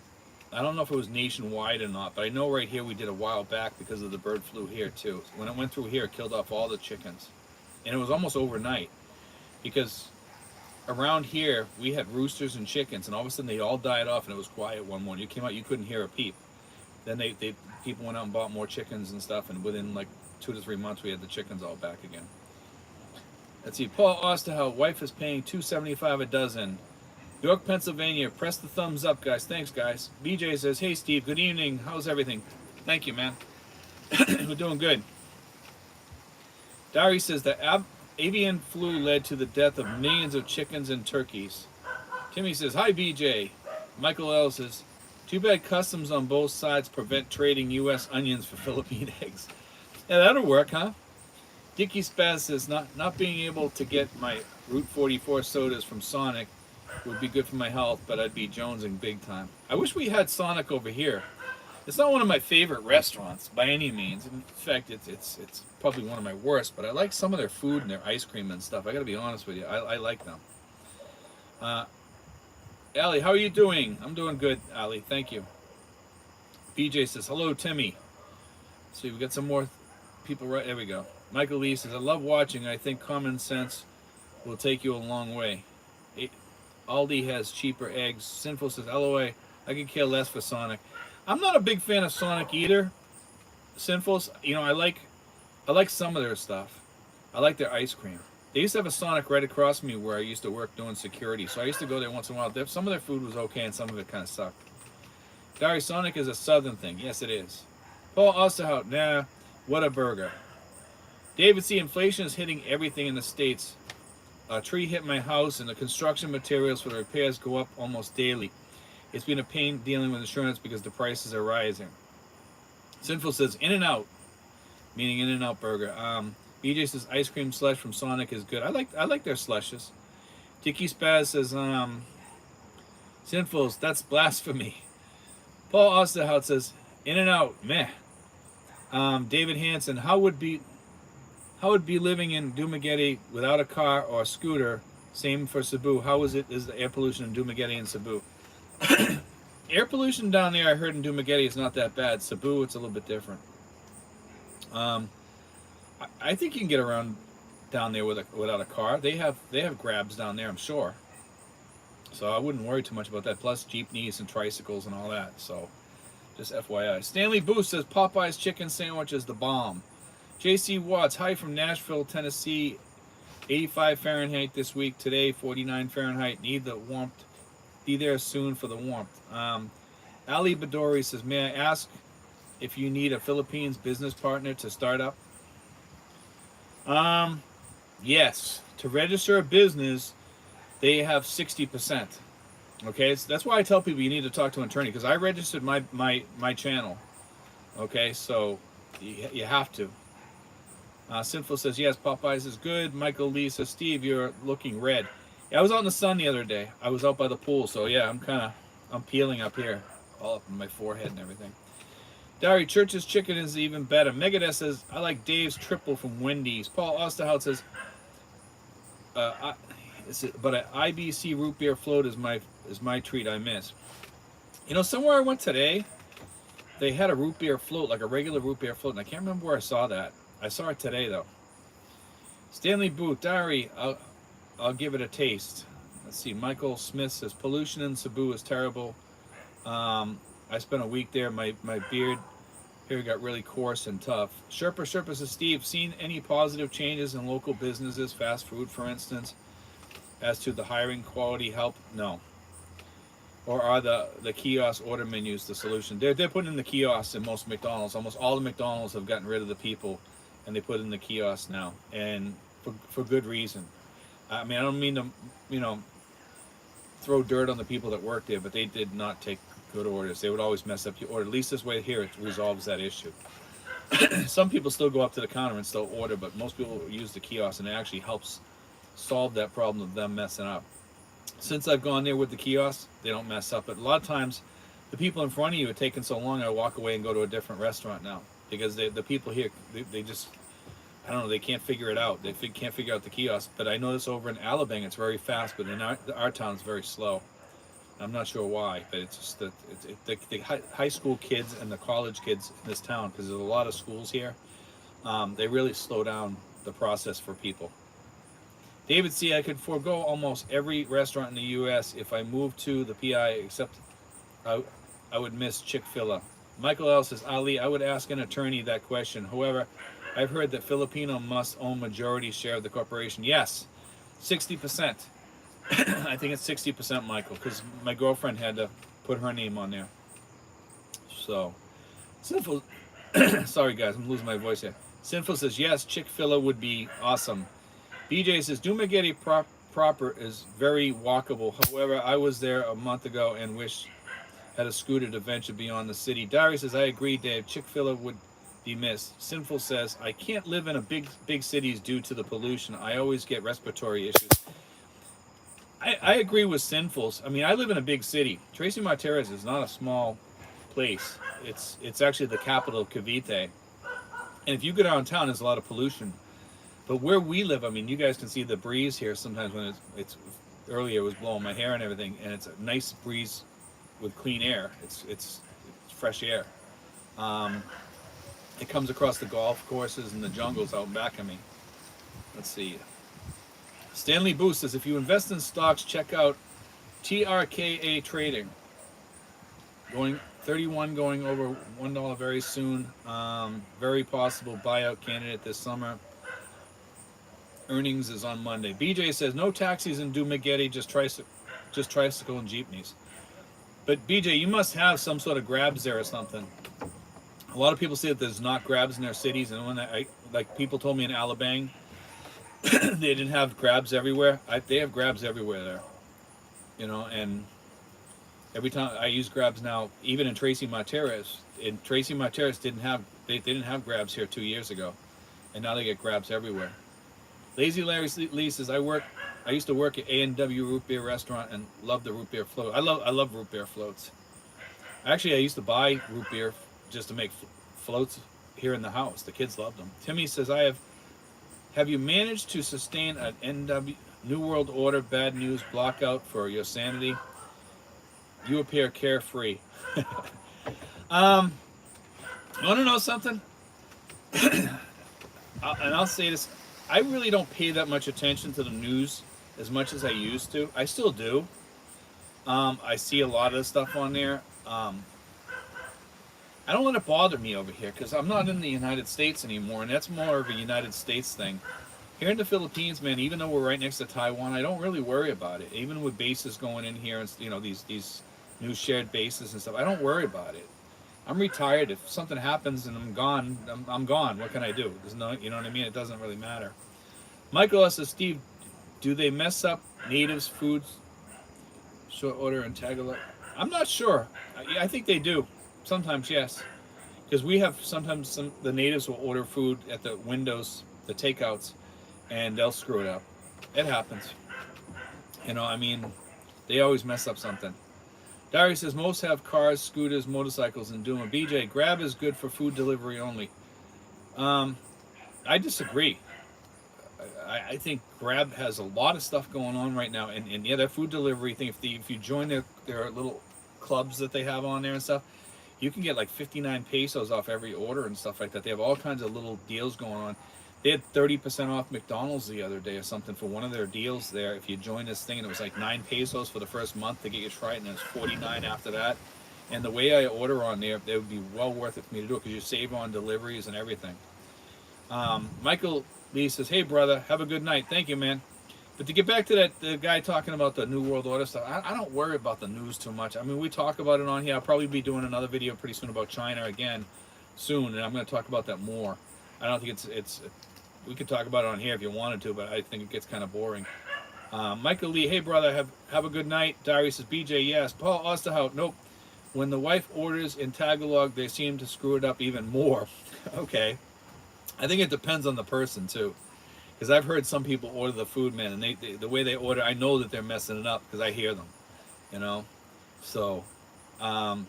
Speaker 1: I don't know if it was nationwide or not, but I know right here we did a while back because of the bird flu here too. When it went through here, it killed off all the chickens, and it was almost overnight because around here we had roosters and chickens, and all of a sudden they all died off, and it was quiet one morning. You came out, you couldn't hear a peep. Then people went out and bought more chickens and stuff, and within like 2 to 3 months we had the chickens all back again. Let's see. Paul Osterhout, wife is paying $2.75 a dozen. York, Pennsylvania. Press the thumbs up, guys. Thanks, guys. BJ says, hey, Steve. Good evening. How's everything? Thank you, man. We're doing good. Dari says, the avian flu led to the death of millions of chickens and turkeys. Timmy says, hi, BJ. Michael L. says, too bad customs on both sides prevent trading U.S. onions for Philippine eggs. Yeah, that'll work, huh? Dickie Spaz says, not being able to get my Route 44 sodas from Sonic would be good for my health, but I'd be jonesing big time. I wish we had Sonic over here. It's not one of my favorite restaurants by any means. In fact, it's probably one of my worst, but I like some of their food and their ice cream and stuff. I gotta be honest with you. I like them. Allie, how are you doing? I'm doing good, Allie. Thank you. BJ says, hello, Timmy. See, we got some more people right. There we go. Michael Lee says, I love watching. I think common sense will take you a long way. Aldi has cheaper eggs. Sinful says, LOA, I could care less for Sonic. I'm not a big fan of Sonic either. Sinfuls, you know, I like some of their stuff. I like their ice cream. They used to have a Sonic right across from me where I used to work doing security. So I used to go there once in a while. Some of their food was okay and some of it kind of sucked. Gary, Sonic is a southern thing. Yes, it is. Paul Osterhout, nah, what a burger. David C, inflation is hitting everything in the States. A tree hit my house and the construction materials for the repairs go up almost daily. It's been a pain dealing with insurance because the prices are rising. Sinful says In-N-Out, meaning In-N-Out Burger. BJ says ice cream slush from Sonic is good. I like their slushes. Tiki Spaz says Sinfuls, that's blasphemy. Paul Osterhout says In-N-Out, meh. David Hansen, how would be living in Dumaguete without a car or a scooter? Same for Cebu. How is the air pollution in Dumaguete and Cebu? Air pollution down there, I heard in Dumaguete is not that bad. Cebu, it's a little bit different. I think you can get around down there without a car. They have grabs down there, I'm sure. So I wouldn't worry too much about that. Plus jeepneys and tricycles and all that. So just FYI. Stanley Booth says Popeye's chicken sandwich is the bomb. JC Watts, hi from Nashville, Tennessee. 85 Fahrenheit this week. Today, 49 Fahrenheit. Need the warmth. Be there soon for the warmth. Ali Badori says, may I ask if you need a Philippines business partner to start up? Yes. To register a business, they have 60%. Okay, so that's why I tell people you need to talk to an attorney, because I registered my channel. Okay, so you have to. Sinful says, yes, Popeyes is good. Michael Lee says, Steve, you're looking red. Yeah, I was out in the sun the other day. I was out by the pool, so yeah, I'm peeling up here, all up in my forehead and everything. Dari, Church's chicken is even better. Megadeth says, I like Dave's triple from Wendy's. Paul Osterhout says, but an IBC root beer float is my treat I miss. You know, somewhere I went today, they had a root beer float, like a regular root beer float, and I can't remember where I saw that. I saw it today, though. Stanley Booth, Diary, I'll give it a taste. Let's see. Michael Smith says, pollution in Cebu is terrible. I spent a week there. My beard here got really coarse and tough. Sherpa says, Steve, seen any positive changes in local businesses, fast food, for instance, as to the hiring quality help? No. Or are the kiosk order menus the solution? They're putting in the kiosks in most McDonald's. Almost all the McDonald's have gotten rid of the people, and they put in the kiosks now, and for good reason. I mean, I don't mean to, throw dirt on the people that work there, but they did not take good orders. They would always mess up your order. At least this way here, it resolves that issue. Some people still go up to the counter and still order, but most people use the kiosk, and it actually helps solve that problem of them messing up. Since I've gone there with the kiosks, they don't mess up. But a lot of times, the people in front of you are taking so long, I walk away and go to a different restaurant now, because the people here, they just, I don't know, they can't figure it out. They can't figure out the kiosk. But I notice over in Alabang, it's very fast, but in our town, it's very slow. I'm not sure why, but it's just that the high school kids and the college kids in this town, because there's a lot of schools here, they really slow down the process for people. David C., I could forego almost every restaurant in the U.S. if I moved to the PI, except I would miss Chick-fil-A. Michael L. says, Ali, I would ask an attorney that question. However, I've heard that Filipino must own majority share of the corporation. Yes, 60%. I think it's 60%, Michael, because my girlfriend had to put her name on there. So, Sinful, sorry guys, I'm losing my voice here. Sinful says, yes, Chick-fil-A would be awesome. BJ says, Dumaguete proper is very walkable. However, I was there a month ago and wish had a scooter to venture beyond the city. Diary says, I agree, Dave. Chick-fil-A would be missed. Sinful says, I can't live in a big cities due to the pollution. I always get respiratory issues. I agree with Sinfuls. I mean, I live in a big city. Tracy Martirez is not a small place. It's actually the capital of Cavite. And if you go downtown, there's a lot of pollution. But where we live, I mean, you guys can see the breeze here sometimes when it's earlier it was blowing my hair and everything, and it's a nice breeze with clean air. It's fresh air. It comes across the golf courses and the jungles out back of me. Let's see. Stanley Booth says, if you invest in stocks, check out TRKA Trading. Going 31, going over $1 very soon. Very possible buyout candidate this summer. Earnings is on Monday. BJ says, no taxis in Dumaguete, just tricycle and jeepneys. But BJ, you must have some sort of grabs there or something. A lot of people say that there's not grabs in their cities, and when like people told me in Alabang, they didn't have grabs everywhere. They have grabs everywhere there, and Every time I use Grabs now, even in Tracy Martinez, they didn't have Grabs here 2 years ago, and now they get Grabs everywhere. Lazy Larry Lee says, I used to work at A&W Root Beer Restaurant and love the root beer float. I love root beer floats. Actually, I used to buy root beer just to make floats here in the house. The kids loved them. Timmy says, have you managed to sustain an NW New World Order bad news blockout for your sanity? You appear carefree. Want to know something? I'll say this. I really don't pay that much attention to the news as much as I used to. I still do. I see a lot of the stuff on there. I don't let it bother me over here because I'm not in the United States anymore, and that's more of a United States thing. Here in the Philippines, man, even though we're right next to Taiwan, I don't really worry about it. Even with bases going in here and these new shared bases and stuff, I don't worry about it. I'm retired. If something happens and I'm gone, I'm gone. What can I do? There's no, you know what I mean? It doesn't really matter. Michael says, Steve, do they mess up natives' foods? Short order in Tagalog? I'm not sure. I think they do. Sometimes, yes. Because we have sometimes the natives will order food at the windows, the takeouts, and they'll screw it up. It happens. I mean, they always mess up something. Dari says, most have cars, scooters, motorcycles in Duma. BJ, Grab is good for food delivery only. I disagree. I think Grab has a lot of stuff going on right now. And yeah, that food delivery thing, if you join their little clubs that they have on there and stuff, you can get like 59 pesos off every order and stuff like that. They have all kinds of little deals going on. They had 30% off McDonald's the other day or something for one of their deals there. If you join this thing, and it was like 9 pesos for the first month to get you tried, and it's 49 after that. And the way I order on there, it would be well worth it for me to do it because you save on deliveries and everything. Michael Lee says, hey, brother, have a good night. Thank you, man. But to get back to the guy talking about the New World Order stuff, I don't worry about the news too much. I mean, we talk about it on here. I'll probably be doing another video pretty soon about China again soon, and I'm going to talk about that more. I don't think it's we could talk about it on here if you wanted to, but I think it gets kind of boring. Michael Lee, hey, brother, have a good night. Darius says, BJ, yes. Paul Osterhout, nope. When the wife orders in Tagalog, they seem to screw it up even more. Okay. I think it depends on the person, too. Because I've heard some people order the food, man, and the way they order, I know that they're messing it up because I hear them, So, John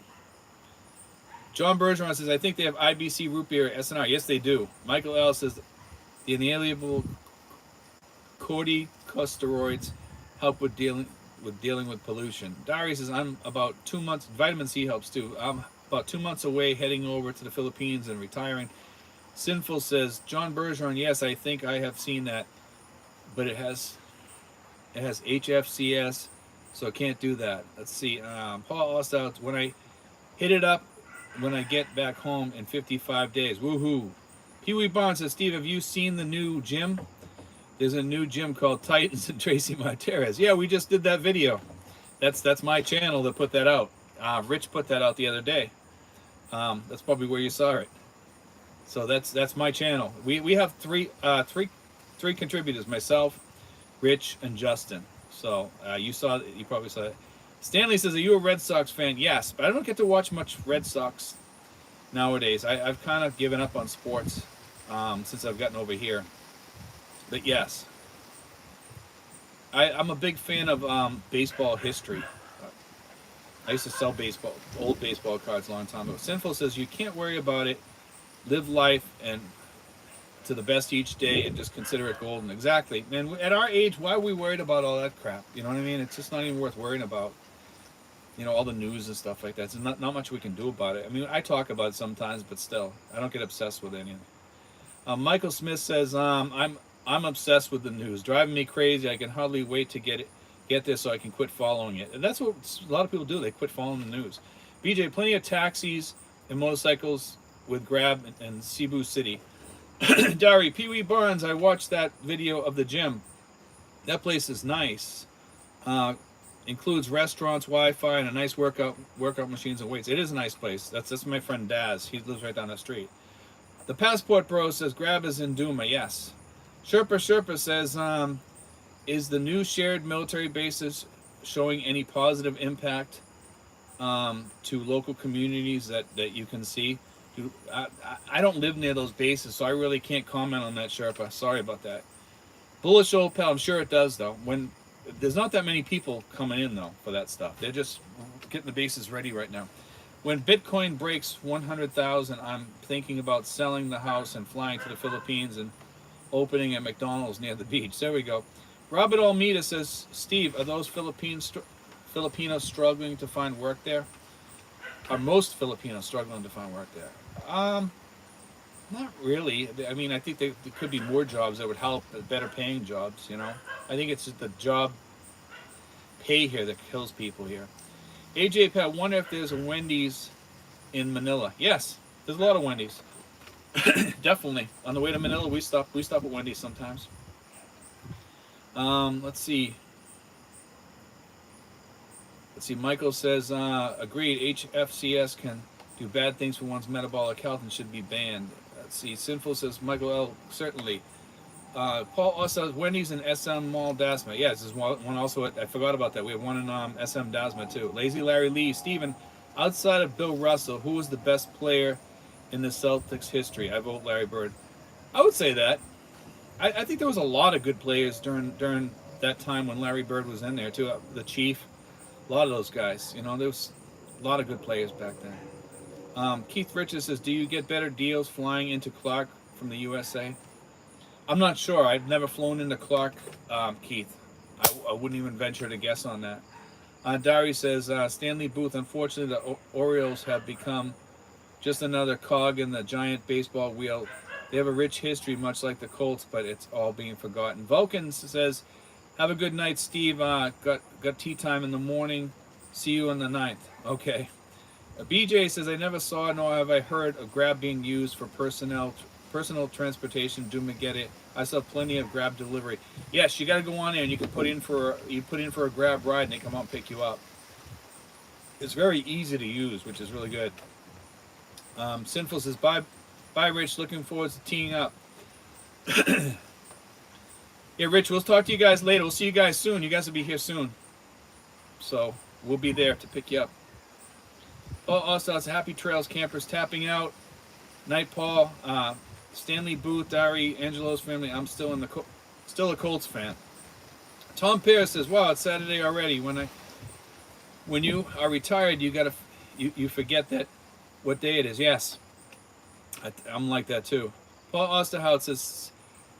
Speaker 1: Bergeron says, I think they have IBC root beer at SNR. Yes, they do. Michael L. says, the inalienable corticosteroids help with dealing with pollution. Diary says, I'm about 2 months, vitamin C helps too. I'm about 2 months away heading over to the Philippines and retiring. Sinful says, John Bergeron, yes, I think I have seen that, but it has HFCS, so I can't do that. Let's see. Paul Ostout, when I hit it up, when I get back home in 55 days. Woohoo. Pee-wee Bond says, Steve, have you seen the new gym? There's a new gym called Titans in Tracy Martinez. Yeah, we just did that video. That's my channel that put that out. Rich put that out the other day. That's probably where you saw it. So that's my channel. We have three contributors, myself, Rich, and Justin. So you probably saw it. Stanley says, are you a Red Sox fan? Yes, but I don't get to watch much Red Sox nowadays. I've kind of given up on sports since I've gotten over here. But yes, I'm a big fan of baseball history. I used to sell old baseball cards a long time ago. Sinful says, you can't worry about it. Live life and to the best each day and just consider it golden. Exactly. Man, at our age, why are we worried about all that crap? You know what I mean? It's just not even worth worrying about. All the news and stuff like that. There's not much we can do about it. I mean, I talk about it sometimes, but still, I don't get obsessed with anything. Michael Smith says, I'm obsessed with the news. Driving me crazy. I can hardly wait to get this so I can quit following it. And that's what a lot of people do. They quit following the news. BJ, plenty of taxis and motorcycles with Grab in Cebu City. Dari, Pee-wee Barnes, I watched that video of the gym. That place is nice. Includes restaurants, Wi-Fi, and a nice workout machines and weights. It is a nice place. That's my friend Daz. He lives right down the street. The Passport Bro says, Grab is in Duma. Yes. Sherpa says, is the new shared military bases showing any positive impact to local communities that you can see. I don't live near those bases, so I really can't comment on that, Sherpa. Sorry about that. Bullish Opel, I'm sure it does though. When there's not that many people coming in though for that stuff, they're just getting the bases ready right now. When Bitcoin breaks 100,000, I'm thinking about selling the house and flying to the Philippines and opening a McDonald's near the beach. There we go. Robert Almeida says, Steve, are those Filipinos struggling to find work there? Are most Filipinos struggling to find work there? Not really. I mean, I think there could be more jobs that would help, better paying jobs, you know. I think it's just the job pay here that kills people here. AJ Pat, wonder if there's a Wendy's in Manila. Yes, there's a lot of Wendy's. Definitely. On the way to Manila, we stop at Wendy's sometimes. Let's see. Michael says, agreed, HFCS can do bad things for one's metabolic health and should be banned. Let's see. Sinful says, Michael L, certainly. Paul also has Wendy's in SM Mall, Dasma. Yes, there's one also. I forgot about that. We have one in SM Dasma too. Lazy Larry Lee. Steven, outside of Bill Russell, who was the best player in the Celtics history? I vote Larry Bird. I would say that. I think there was a lot of good players during that time when Larry Bird was in there too. The Chief, a lot of those guys. You know, there was a lot of good players back then. Keith Richards says, do you get better deals flying into Clark from the USA? I'm not sure. I've never flown into Clark, Keith. I wouldn't even venture to guess on that. Dari says, Stanley Booth, unfortunately, the Orioles have become just another cog in the giant baseball wheel. They have a rich history, much like the Colts, but it's all being forgotten. Vulcan says, have a good night, Steve. Got tea time in the morning. See you on the 9th. Okay. BJ says, I never saw nor have I heard of Grab being used for personal transportation. Do get it. I saw plenty of Grab delivery. Yes, you got to go on there and you can put in for a Grab ride and they come out and pick you up. It's very easy to use, which is really good. Sinful says, bye Rich, looking forward to teeing up. Yeah, Rich, we'll talk to you guys later. We'll see you guys soon. You guys will be here soon, so we'll be there to pick you up. Also, it's Happy Trails Campers tapping out. Night, Paul. Stanley Booth, Dari, Angelo's family. I'm still a Colts fan. Tom Pierce says, "Wow, it's Saturday already. When you are retired, you forget that what day it is." Yes, I'm like that too. Paul Osterhout says,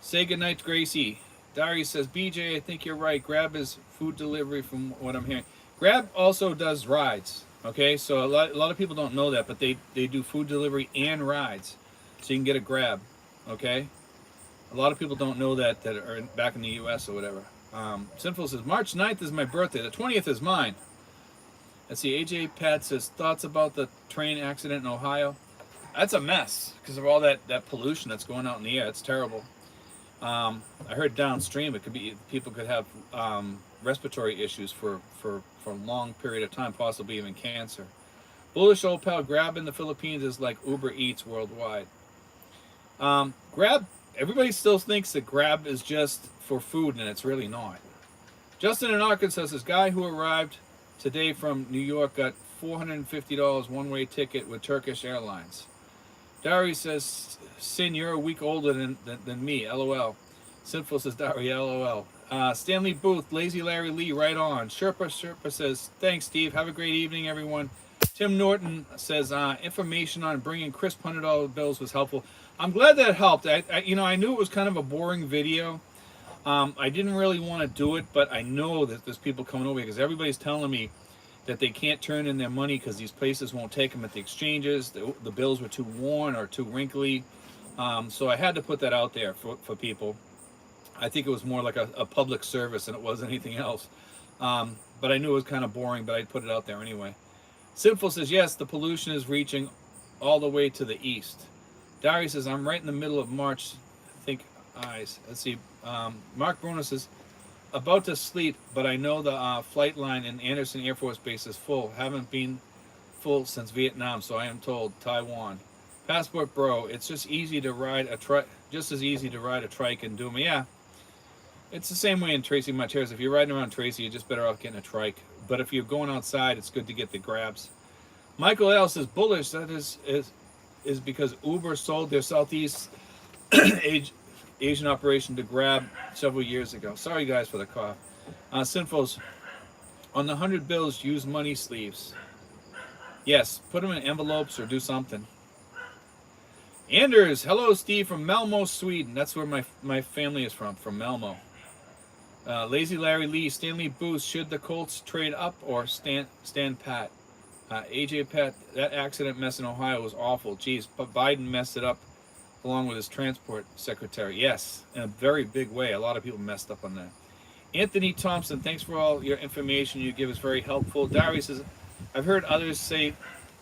Speaker 1: "Say goodnight, Gracie." Dari says, "BJ, I think you're right. Grab is food delivery from what I'm hearing. Grab also does rides. Okay, so a lot of people don't know that, but they do food delivery and rides, so you can get a Grab. Okay, a lot of people don't know that are back in the U.S. or whatever." Sinful says, March 9th is my birthday. The 20th is mine. Let's see. AJ Pat says, thoughts about the train accident in Ohio? That's a mess because of all that pollution that's going out in the air. It's terrible. I heard downstream it could be people could have respiratory issues for a long period of time, possibly even cancer. Bullish Opel, Grab in the Philippines is like Uber Eats worldwide. Grab, everybody still thinks that Grab is just for food, and it's really not. Justin in Arkansas, this guy who arrived today from New York got $450 one-way ticket with Turkish Airlines. Dari says, Sin, you're a week older than me, LOL. Sinful says, Dari, LOL. Stanley Booth, Lazy Larry Lee, right on. Sherpa says, thanks, Steve. Have a great evening, everyone. Tim Norton says, information on bringing crisp $100 bills was helpful. I'm glad that helped. I knew it was kind of a boring video. I didn't really want to do it, but I know that there's people coming over because everybody's telling me that they can't turn in their money because these places won't take them at the exchanges. The bills were too worn or too wrinkly. So I had to put that out there for people. I think it was more like a public service than it was anything else. But I knew it was kind of boring, but I put it out there anyway. Sinful says, yes, the pollution is reaching all the way to the east. Dari says, I'm right in the middle of March. Think eyes. Let's see. Mark Bruno says, about to sleep, but I know the flight line in Anderson Air Force Base is full. Haven't been full since Vietnam, so I am told. Taiwan. Passport Bro, it's just easy to ride a just as easy to ride a trike in Duma. Yeah, It's the same way in Tracy Martinez. If you're riding around Tracy, you're just better off getting a trike. But if you're going outside, it's good to get the grabs. Michael L says bullish. That is because Uber sold their Southeast Asian operation to Grab several years ago. Sorry guys for the cough. Sinful's on the 100 bills. Use money sleeves. Yes, put them in envelopes or do something. Anders, hello Steve from Malmo, Sweden. That's where my family is from Malmo. Lazy Larry Lee, Stanley Booth, should the Colts trade up or stand pat? AJ Pat, that accident mess in Ohio was awful. Geez, but Biden messed it up along with his transport secretary. Yes, in a very big way. A lot of people messed up on that. Anthony Thompson, thanks for all your information you give us, very helpful. Darius says, I've heard others say,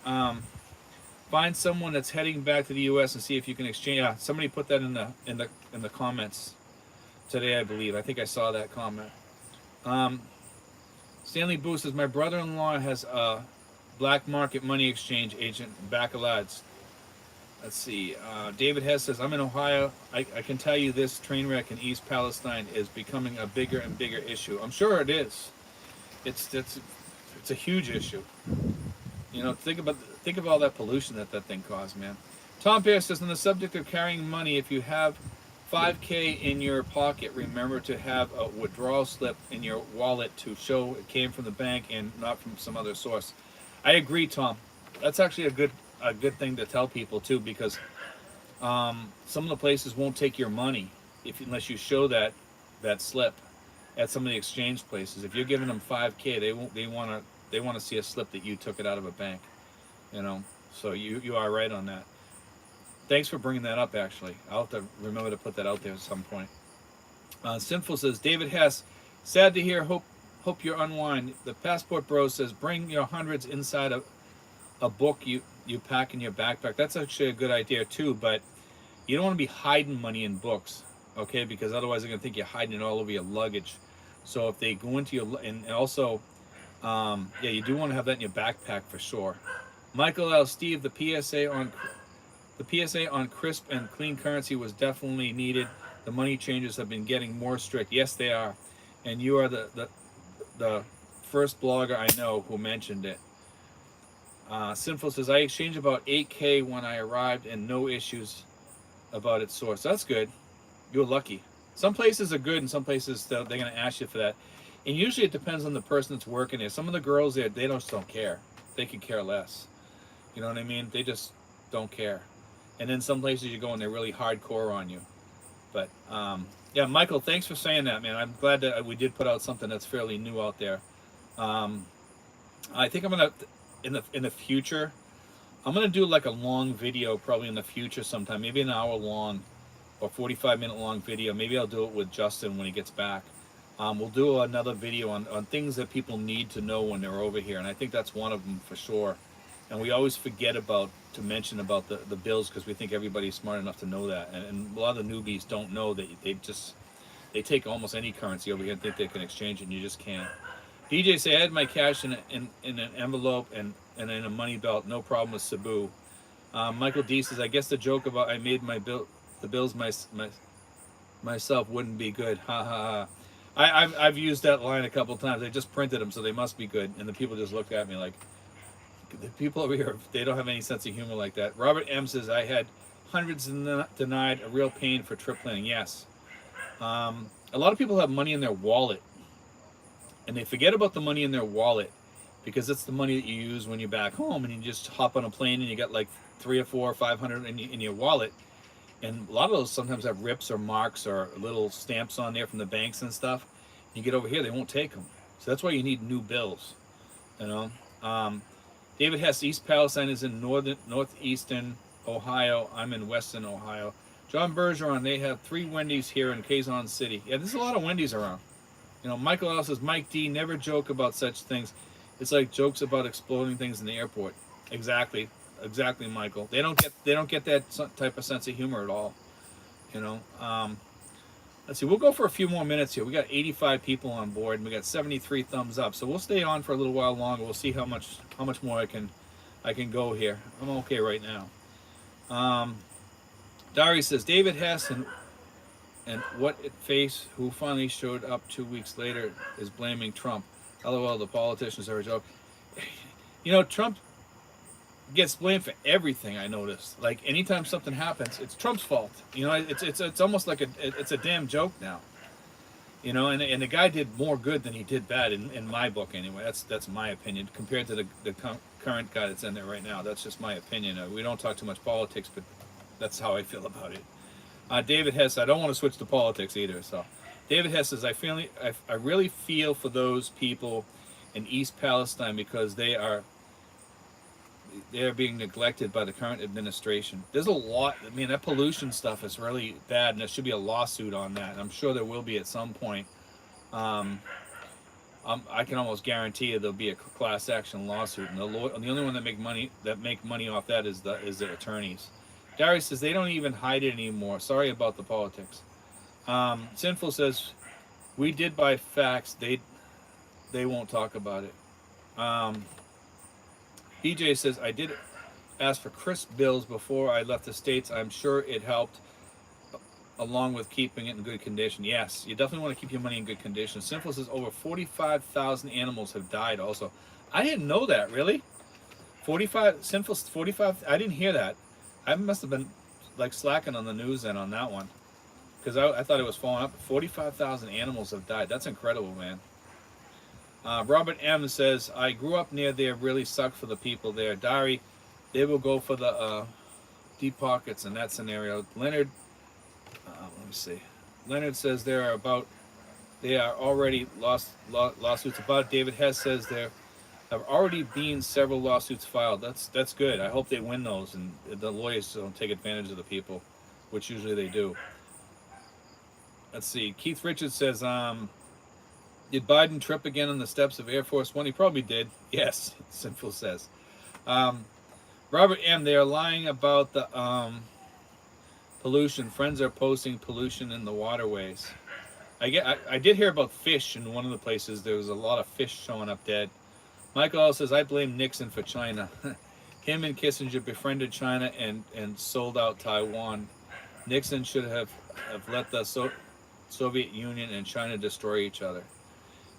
Speaker 1: find someone that's heading back to the U.S. and see if you can exchange. Yeah, somebody put that in the comments today, I believe. I think I saw that comment. Stanley Booth says, my brother-in-law has a black market money exchange agent back of lads. Let's see. David Hess says, I'm in Ohio. I can tell you this train wreck in East Palestine is becoming a bigger and bigger issue. I'm sure it is. It's a huge issue. You know, think of all that pollution that thing caused, man. Tom Pierce says, on the subject of carrying money, if you have $5K in your pocket, remember to have a withdrawal slip in your wallet to show it came from the bank and not from some other source. I agree, Tom. That's actually a good thing to tell people too, because some of the places won't take your money unless you show that slip at some of the exchange places. If you're giving them $5K, they want to see a slip that you took it out of a bank. You know, so you are right on that. Thanks for bringing that up. Actually, I'll have to remember to put that out there at some point. Sinful says, David Hess, sad to hear. Hope you're unwind. The Passport Bro says, bring your hundreds inside a book you pack in your backpack. That's actually a good idea too, but you don't want to be hiding money in books, okay? Because otherwise they're gonna think you're hiding it all over your luggage. So if they go into your, and also, yeah, you do want to have that in your backpack for sure. Michael L. Steve, the PSA on crisp and clean currency was definitely needed. The money changers have been getting more strict. Yes, they are, and you are the first blogger I know who mentioned it. Sinful says, I exchanged about 8K when I arrived and no issues about its source. That's good. You're lucky. Some places are good and some places they're going to ask you for that. And usually it depends on the person that's working there. Some of the girls there, they just don't care. They could care less. You know what I mean? They just don't care. And then some places you go and they're really hardcore on you. But yeah, Michael, thanks for saying that, man. I'm glad that we did put out something that's fairly new out there. I think I'm gonna in the future, I'm gonna do like a long video probably in the future sometime, maybe an hour long or 45-minute long video. Maybe I'll do it with Justin when he gets back. We'll do another video on things that people need to know when they're over here, and I think that's one of them for sure. And we always forget to mention about the bills because we think everybody's smart enough to know that, and a lot of the newbies don't know that they take almost any currency over here and think they can exchange it, and you just can't. DJ say, I had my cash in an envelope and in a money belt, no problem with Cebu. Michael D says, I guess the joke about I made the bills myself wouldn't be good. Ha ha ha. I've used that line a couple times. I just printed them, so they must be good. And the people just look at me like, the people over here, they don't have any sense of humor like that. Robert M says, I had hundreds denied, a real pain for trip planning. Yes. A lot of people have money in their wallet, and they forget about the money in their wallet because it's the money that you use when you're back home, and you just hop on a plane and you got like 300 or 400 or 500 in your wallet. And a lot of those sometimes have rips or marks or little stamps on there from the banks and stuff. You get over here, they won't take them. So that's why you need new bills, you know. David Hess, East Palestine is in northeastern Ohio. I'm in western Ohio. John Bergeron, they have 3 Wendy's here in Quezon City. Yeah, there's a lot of Wendy's around. You know, Michael L says, Mike D, never joke about such things. It's like jokes about exploding things in the airport. Exactly, Michael. They don't get that type of sense of humor at all. You know. Let's see. We'll go for a few more minutes here. We got 85 people on board, and we got 73 thumbs up. So we'll stay on for a little while longer. We'll see how much more I can go here. I'm okay right now. Dari says, David Hess and And what it face who finally showed up 2 weeks later is blaming Trump. LOL, the politicians are a joke. Trump gets blamed for everything. I noticed. Like anytime something happens, it's Trump's fault. It's almost like it's a damn joke now. And the guy did more good than he did bad in my book anyway. That's my opinion compared to the current guy that's in there right now. That's just my opinion. We don't talk too much politics, but that's how I feel about it. David Hess, I don't want to switch to politics either. So, David Hess says, I really feel for those people in East Palestine because they are being neglected by the current administration. There's a lot. I mean, that pollution stuff is really bad, and there should be a lawsuit on that. And I'm sure there will be at some point. I can almost guarantee you there'll be a class action lawsuit, and the only one that make money off that is the attorneys. Darius says they don't even hide it anymore. Sorry about the politics. Sinful says we did buy facts. They won't talk about it. BJ says I did ask for crisp bills before I left the States. I'm sure it helped, along with keeping it in good condition. Yes, you definitely want to keep your money in good condition. Simple says over 45,000 animals have died. Also, I didn't know that. Really, 45. Sinful 45. I didn't hear that. I must have been like slacking on the news then on that one, because I thought it was falling up. 45,000 animals have died. That's incredible, man. Robert M says, I grew up near there. Really sucked for the people there. Diary, they will go for the deep pockets in that scenario. Leonard, let me see. Leonard says they are already lawsuits about it. David Hess says there have already been several lawsuits filed. That's good. I hope they win those and the lawyers don't take advantage of the people, which usually they do. Let's see. Keith Richards says, did Biden trip again on the steps of Air Force One? He probably did. Yes, Sinful says. Robert M, they are lying about the pollution. Friends are posting pollution in the waterways. I did hear about fish in one of the places. There was a lot of fish showing up dead. Michael L says, I blame Nixon for China. Him and Kissinger befriended China and sold out Taiwan. Nixon should have let the Soviet Union and China destroy each other.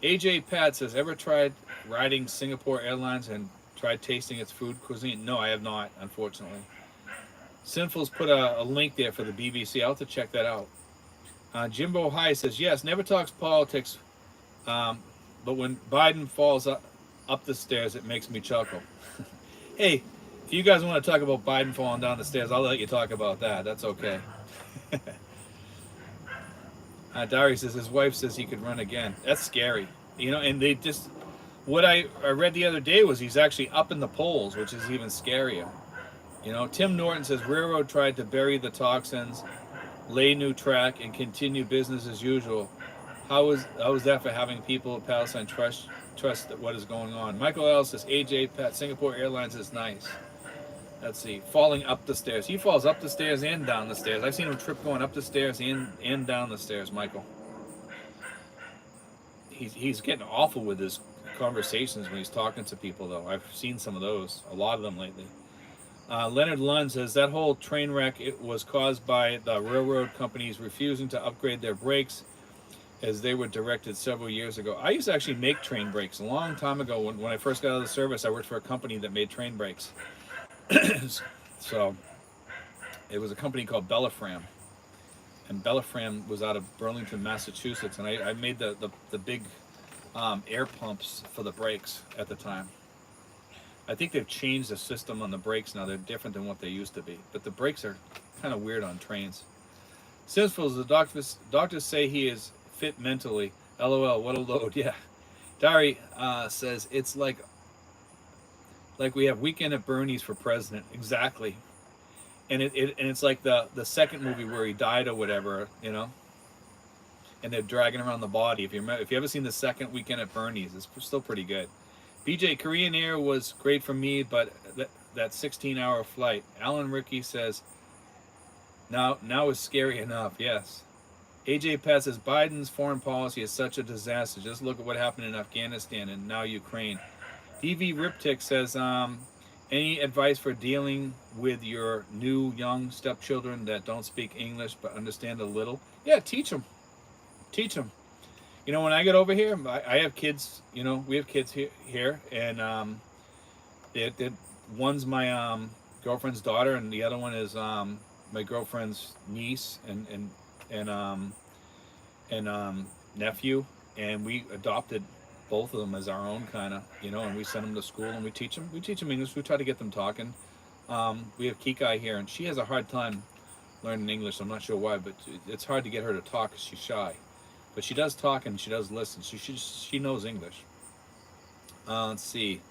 Speaker 1: AJ Pat says, ever tried riding Singapore Airlines and tried tasting its food cuisine? No, I have not, unfortunately. Sinful's put a link there for the BBC. I'll have to check that out. Jimbo High says, yes, never talks politics, but when Biden falls up the stairs, it makes me chuckle. Hey, if you guys want to talk about Biden falling down the stairs, I'll let you talk about that. That's okay. Dari says his wife says he could run again. That's scary. And they just... What I read the other day was he's actually up in the polls, which is even scarier. Tim Norton says railroad tried to bury the toxins, lay new track, and continue business as usual. How is that for having people at Palestine trust what is going on? Michael L says AJ Pat Singapore Airlines is nice. Let's see, falling up the stairs. He falls up the stairs and down the stairs. I've seen him trip going up the stairs and down the stairs, Michael. He's getting awful with his conversations when he's talking to people, though. I've seen some of those, a lot of them lately. Leonard Lund says that whole train wreck was caused by the railroad companies refusing to upgrade their brakes as they were directed several years ago. I used to actually make train brakes a long time ago. When I first got out of the service, I worked for a company that made train brakes. So it was a company called Bellafram, and Bellafram was out of Burlington, Massachusetts, and I made the big air pumps for the brakes at the time. I think they've changed the system on the brakes now. They're different than what they used to be, but the brakes are kind of weird on trains. Sinful, the doctors say he is fit mentally. LOL, what a load. Yeah. Dari says it's like we have Weekend at Bernie's for president. Exactly. And it's like the second movie where he died or whatever, and they're dragging around the body. If you ever seen the second Weekend at Bernie's, it's still pretty good. BJ, Korean Air was great for me, but that 16-hour flight. Alan Ricky says, now is scary enough. Yes. AJ Pat says, Biden's foreign policy is such a disaster. Just look at what happened in Afghanistan and now Ukraine. DV Riptic says, Any advice for dealing with your new young stepchildren that don't speak English but understand a little? Yeah, teach them. Teach them. You know, when I get over here, I have kids. You know, we have kids here, and one's my girlfriend's daughter, and the other one is my girlfriend's niece and nephew, and we adopted both of them as our own kind of, you know, and we send them to school and we teach them English. We try to get them talking. We have Kikai here, and she has a hard time learning English. I'm not sure why, but it's hard to get her to talk because she's shy. But she does talk and she does listen. She knows English. Let's see.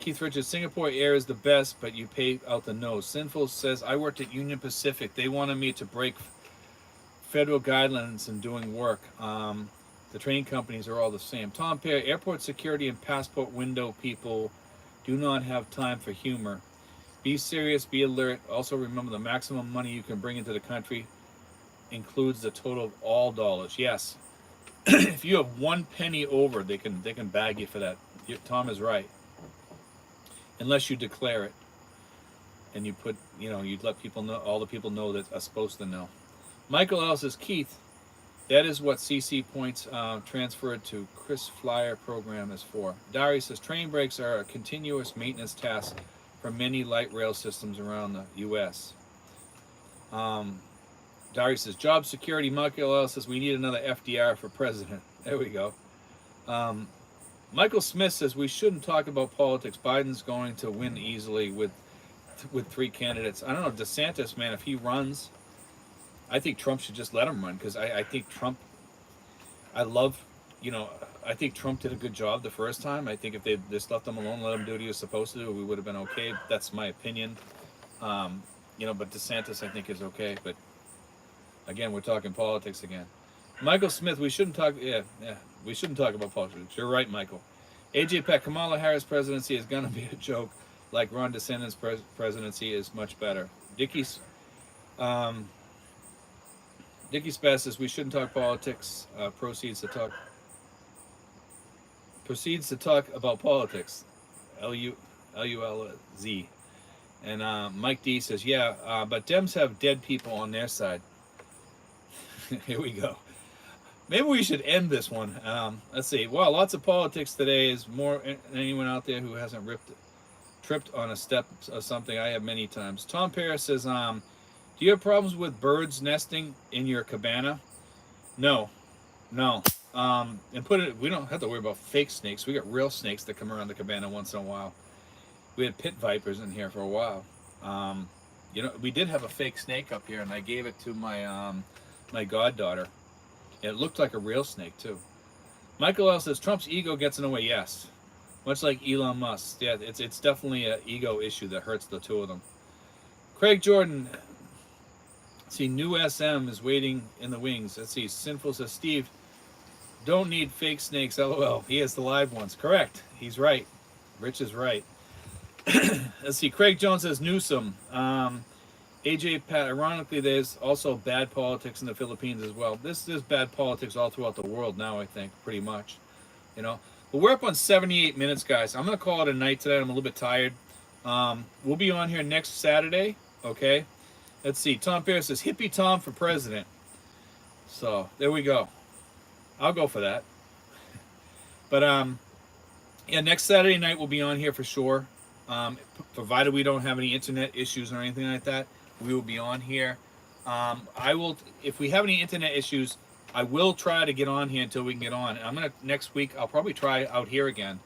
Speaker 1: Keith Richards, Singapore Air is the best, but you pay out the nose. Sinful says, I worked at Union Pacific. They wanted me to break federal guidelines in doing work. The train companies are all the same. Tom Pear, airport security and passport window people do not have time for humor. Be serious, be alert. Also remember the maximum money you can bring into the country includes the total of all dollars. Yes. If you have 1 penny over, they can bag you for that. Tom is right. Unless you declare it and you put, you know, you'd let people know, all the people know that are supposed to know. Michael L says, Keith, that is what CC points transferred to Chris Flyer program is for. Dari says, train brakes are a continuous maintenance task for many light rail systems around the U.S. Dari says, job security. Michael L says, we need another FDR for president. There we go. Michael Smith says, we shouldn't talk about politics. Biden's going to win easily with 3 candidates. I don't know, DeSantis, man, if he runs, I think Trump should just let him run, because I think Trump, I think Trump did a good job the first time. I think if they just left him alone, let him do what he was supposed to do, we would have been okay. That's my opinion. But DeSantis, I think, is okay. But again, we're talking politics again. Michael Smith, we shouldn't talk about politics. You're right, Michael. AJ Peck, Kamala Harris presidency is going to be a joke, like Ron DeSantis' presidency is much better. Dickie Spaz says we shouldn't talk politics. Proceeds to talk about politics. LULZ. And Mike D says, yeah, but Dems have dead people on their side. Here we go. Maybe we should end this one. Let's see. Wow, lots of politics today. Is more than anyone out there who hasn't tripped on a step of something. I have many times. Tom Paris says, do you have problems with birds nesting in your cabana? No. And we don't have to worry about fake snakes. We got real snakes that come around the cabana once in a while. We had pit vipers in here for a while. We did have a fake snake up here, and I gave it to my my goddaughter. It looked like a real snake too. Michael L says Trump's ego gets in the way. Yes, much like Elon Musk. Yeah, it's definitely an ego issue that hurts the two of them. Craig Jordan. See, new SM is waiting in the wings. Let's see. Sinful says, Steve, don't need fake snakes. LOL. He has the live ones. Correct. He's right. Rich is right. Let's see. Craig Jones says Newsom. AJ Pat. Ironically, there's also bad politics in the Philippines as well. There's bad politics all throughout the world now, I think, pretty much. But we're up on 78 minutes, guys. I'm going to call it a night today. I'm a little bit tired. We'll be on here next Saturday. Okay. Let's see. Tom Pierce says, Hippie Tom for president. So, there we go. I'll go for that. But, next Saturday night we'll be on here for sure. Provided we don't have any internet issues or anything like that, we will be on here. If we have any internet issues, I will try to get on here until we can get on. Next week, I'll probably try out here again.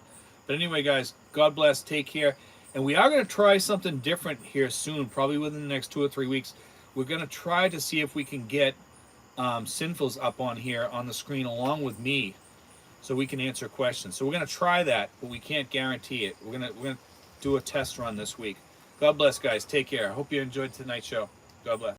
Speaker 1: But anyway, guys, God bless. Take care. And we are going to try something different here soon, probably within the next 2 or 3 weeks. We're going to try to see if we can get Sinfuls up on here on the screen along with me so we can answer questions. So we're going to try that, but we can't guarantee it. We're going to do a test run this week. God bless, guys. Take care. I hope you enjoyed tonight's show. God bless.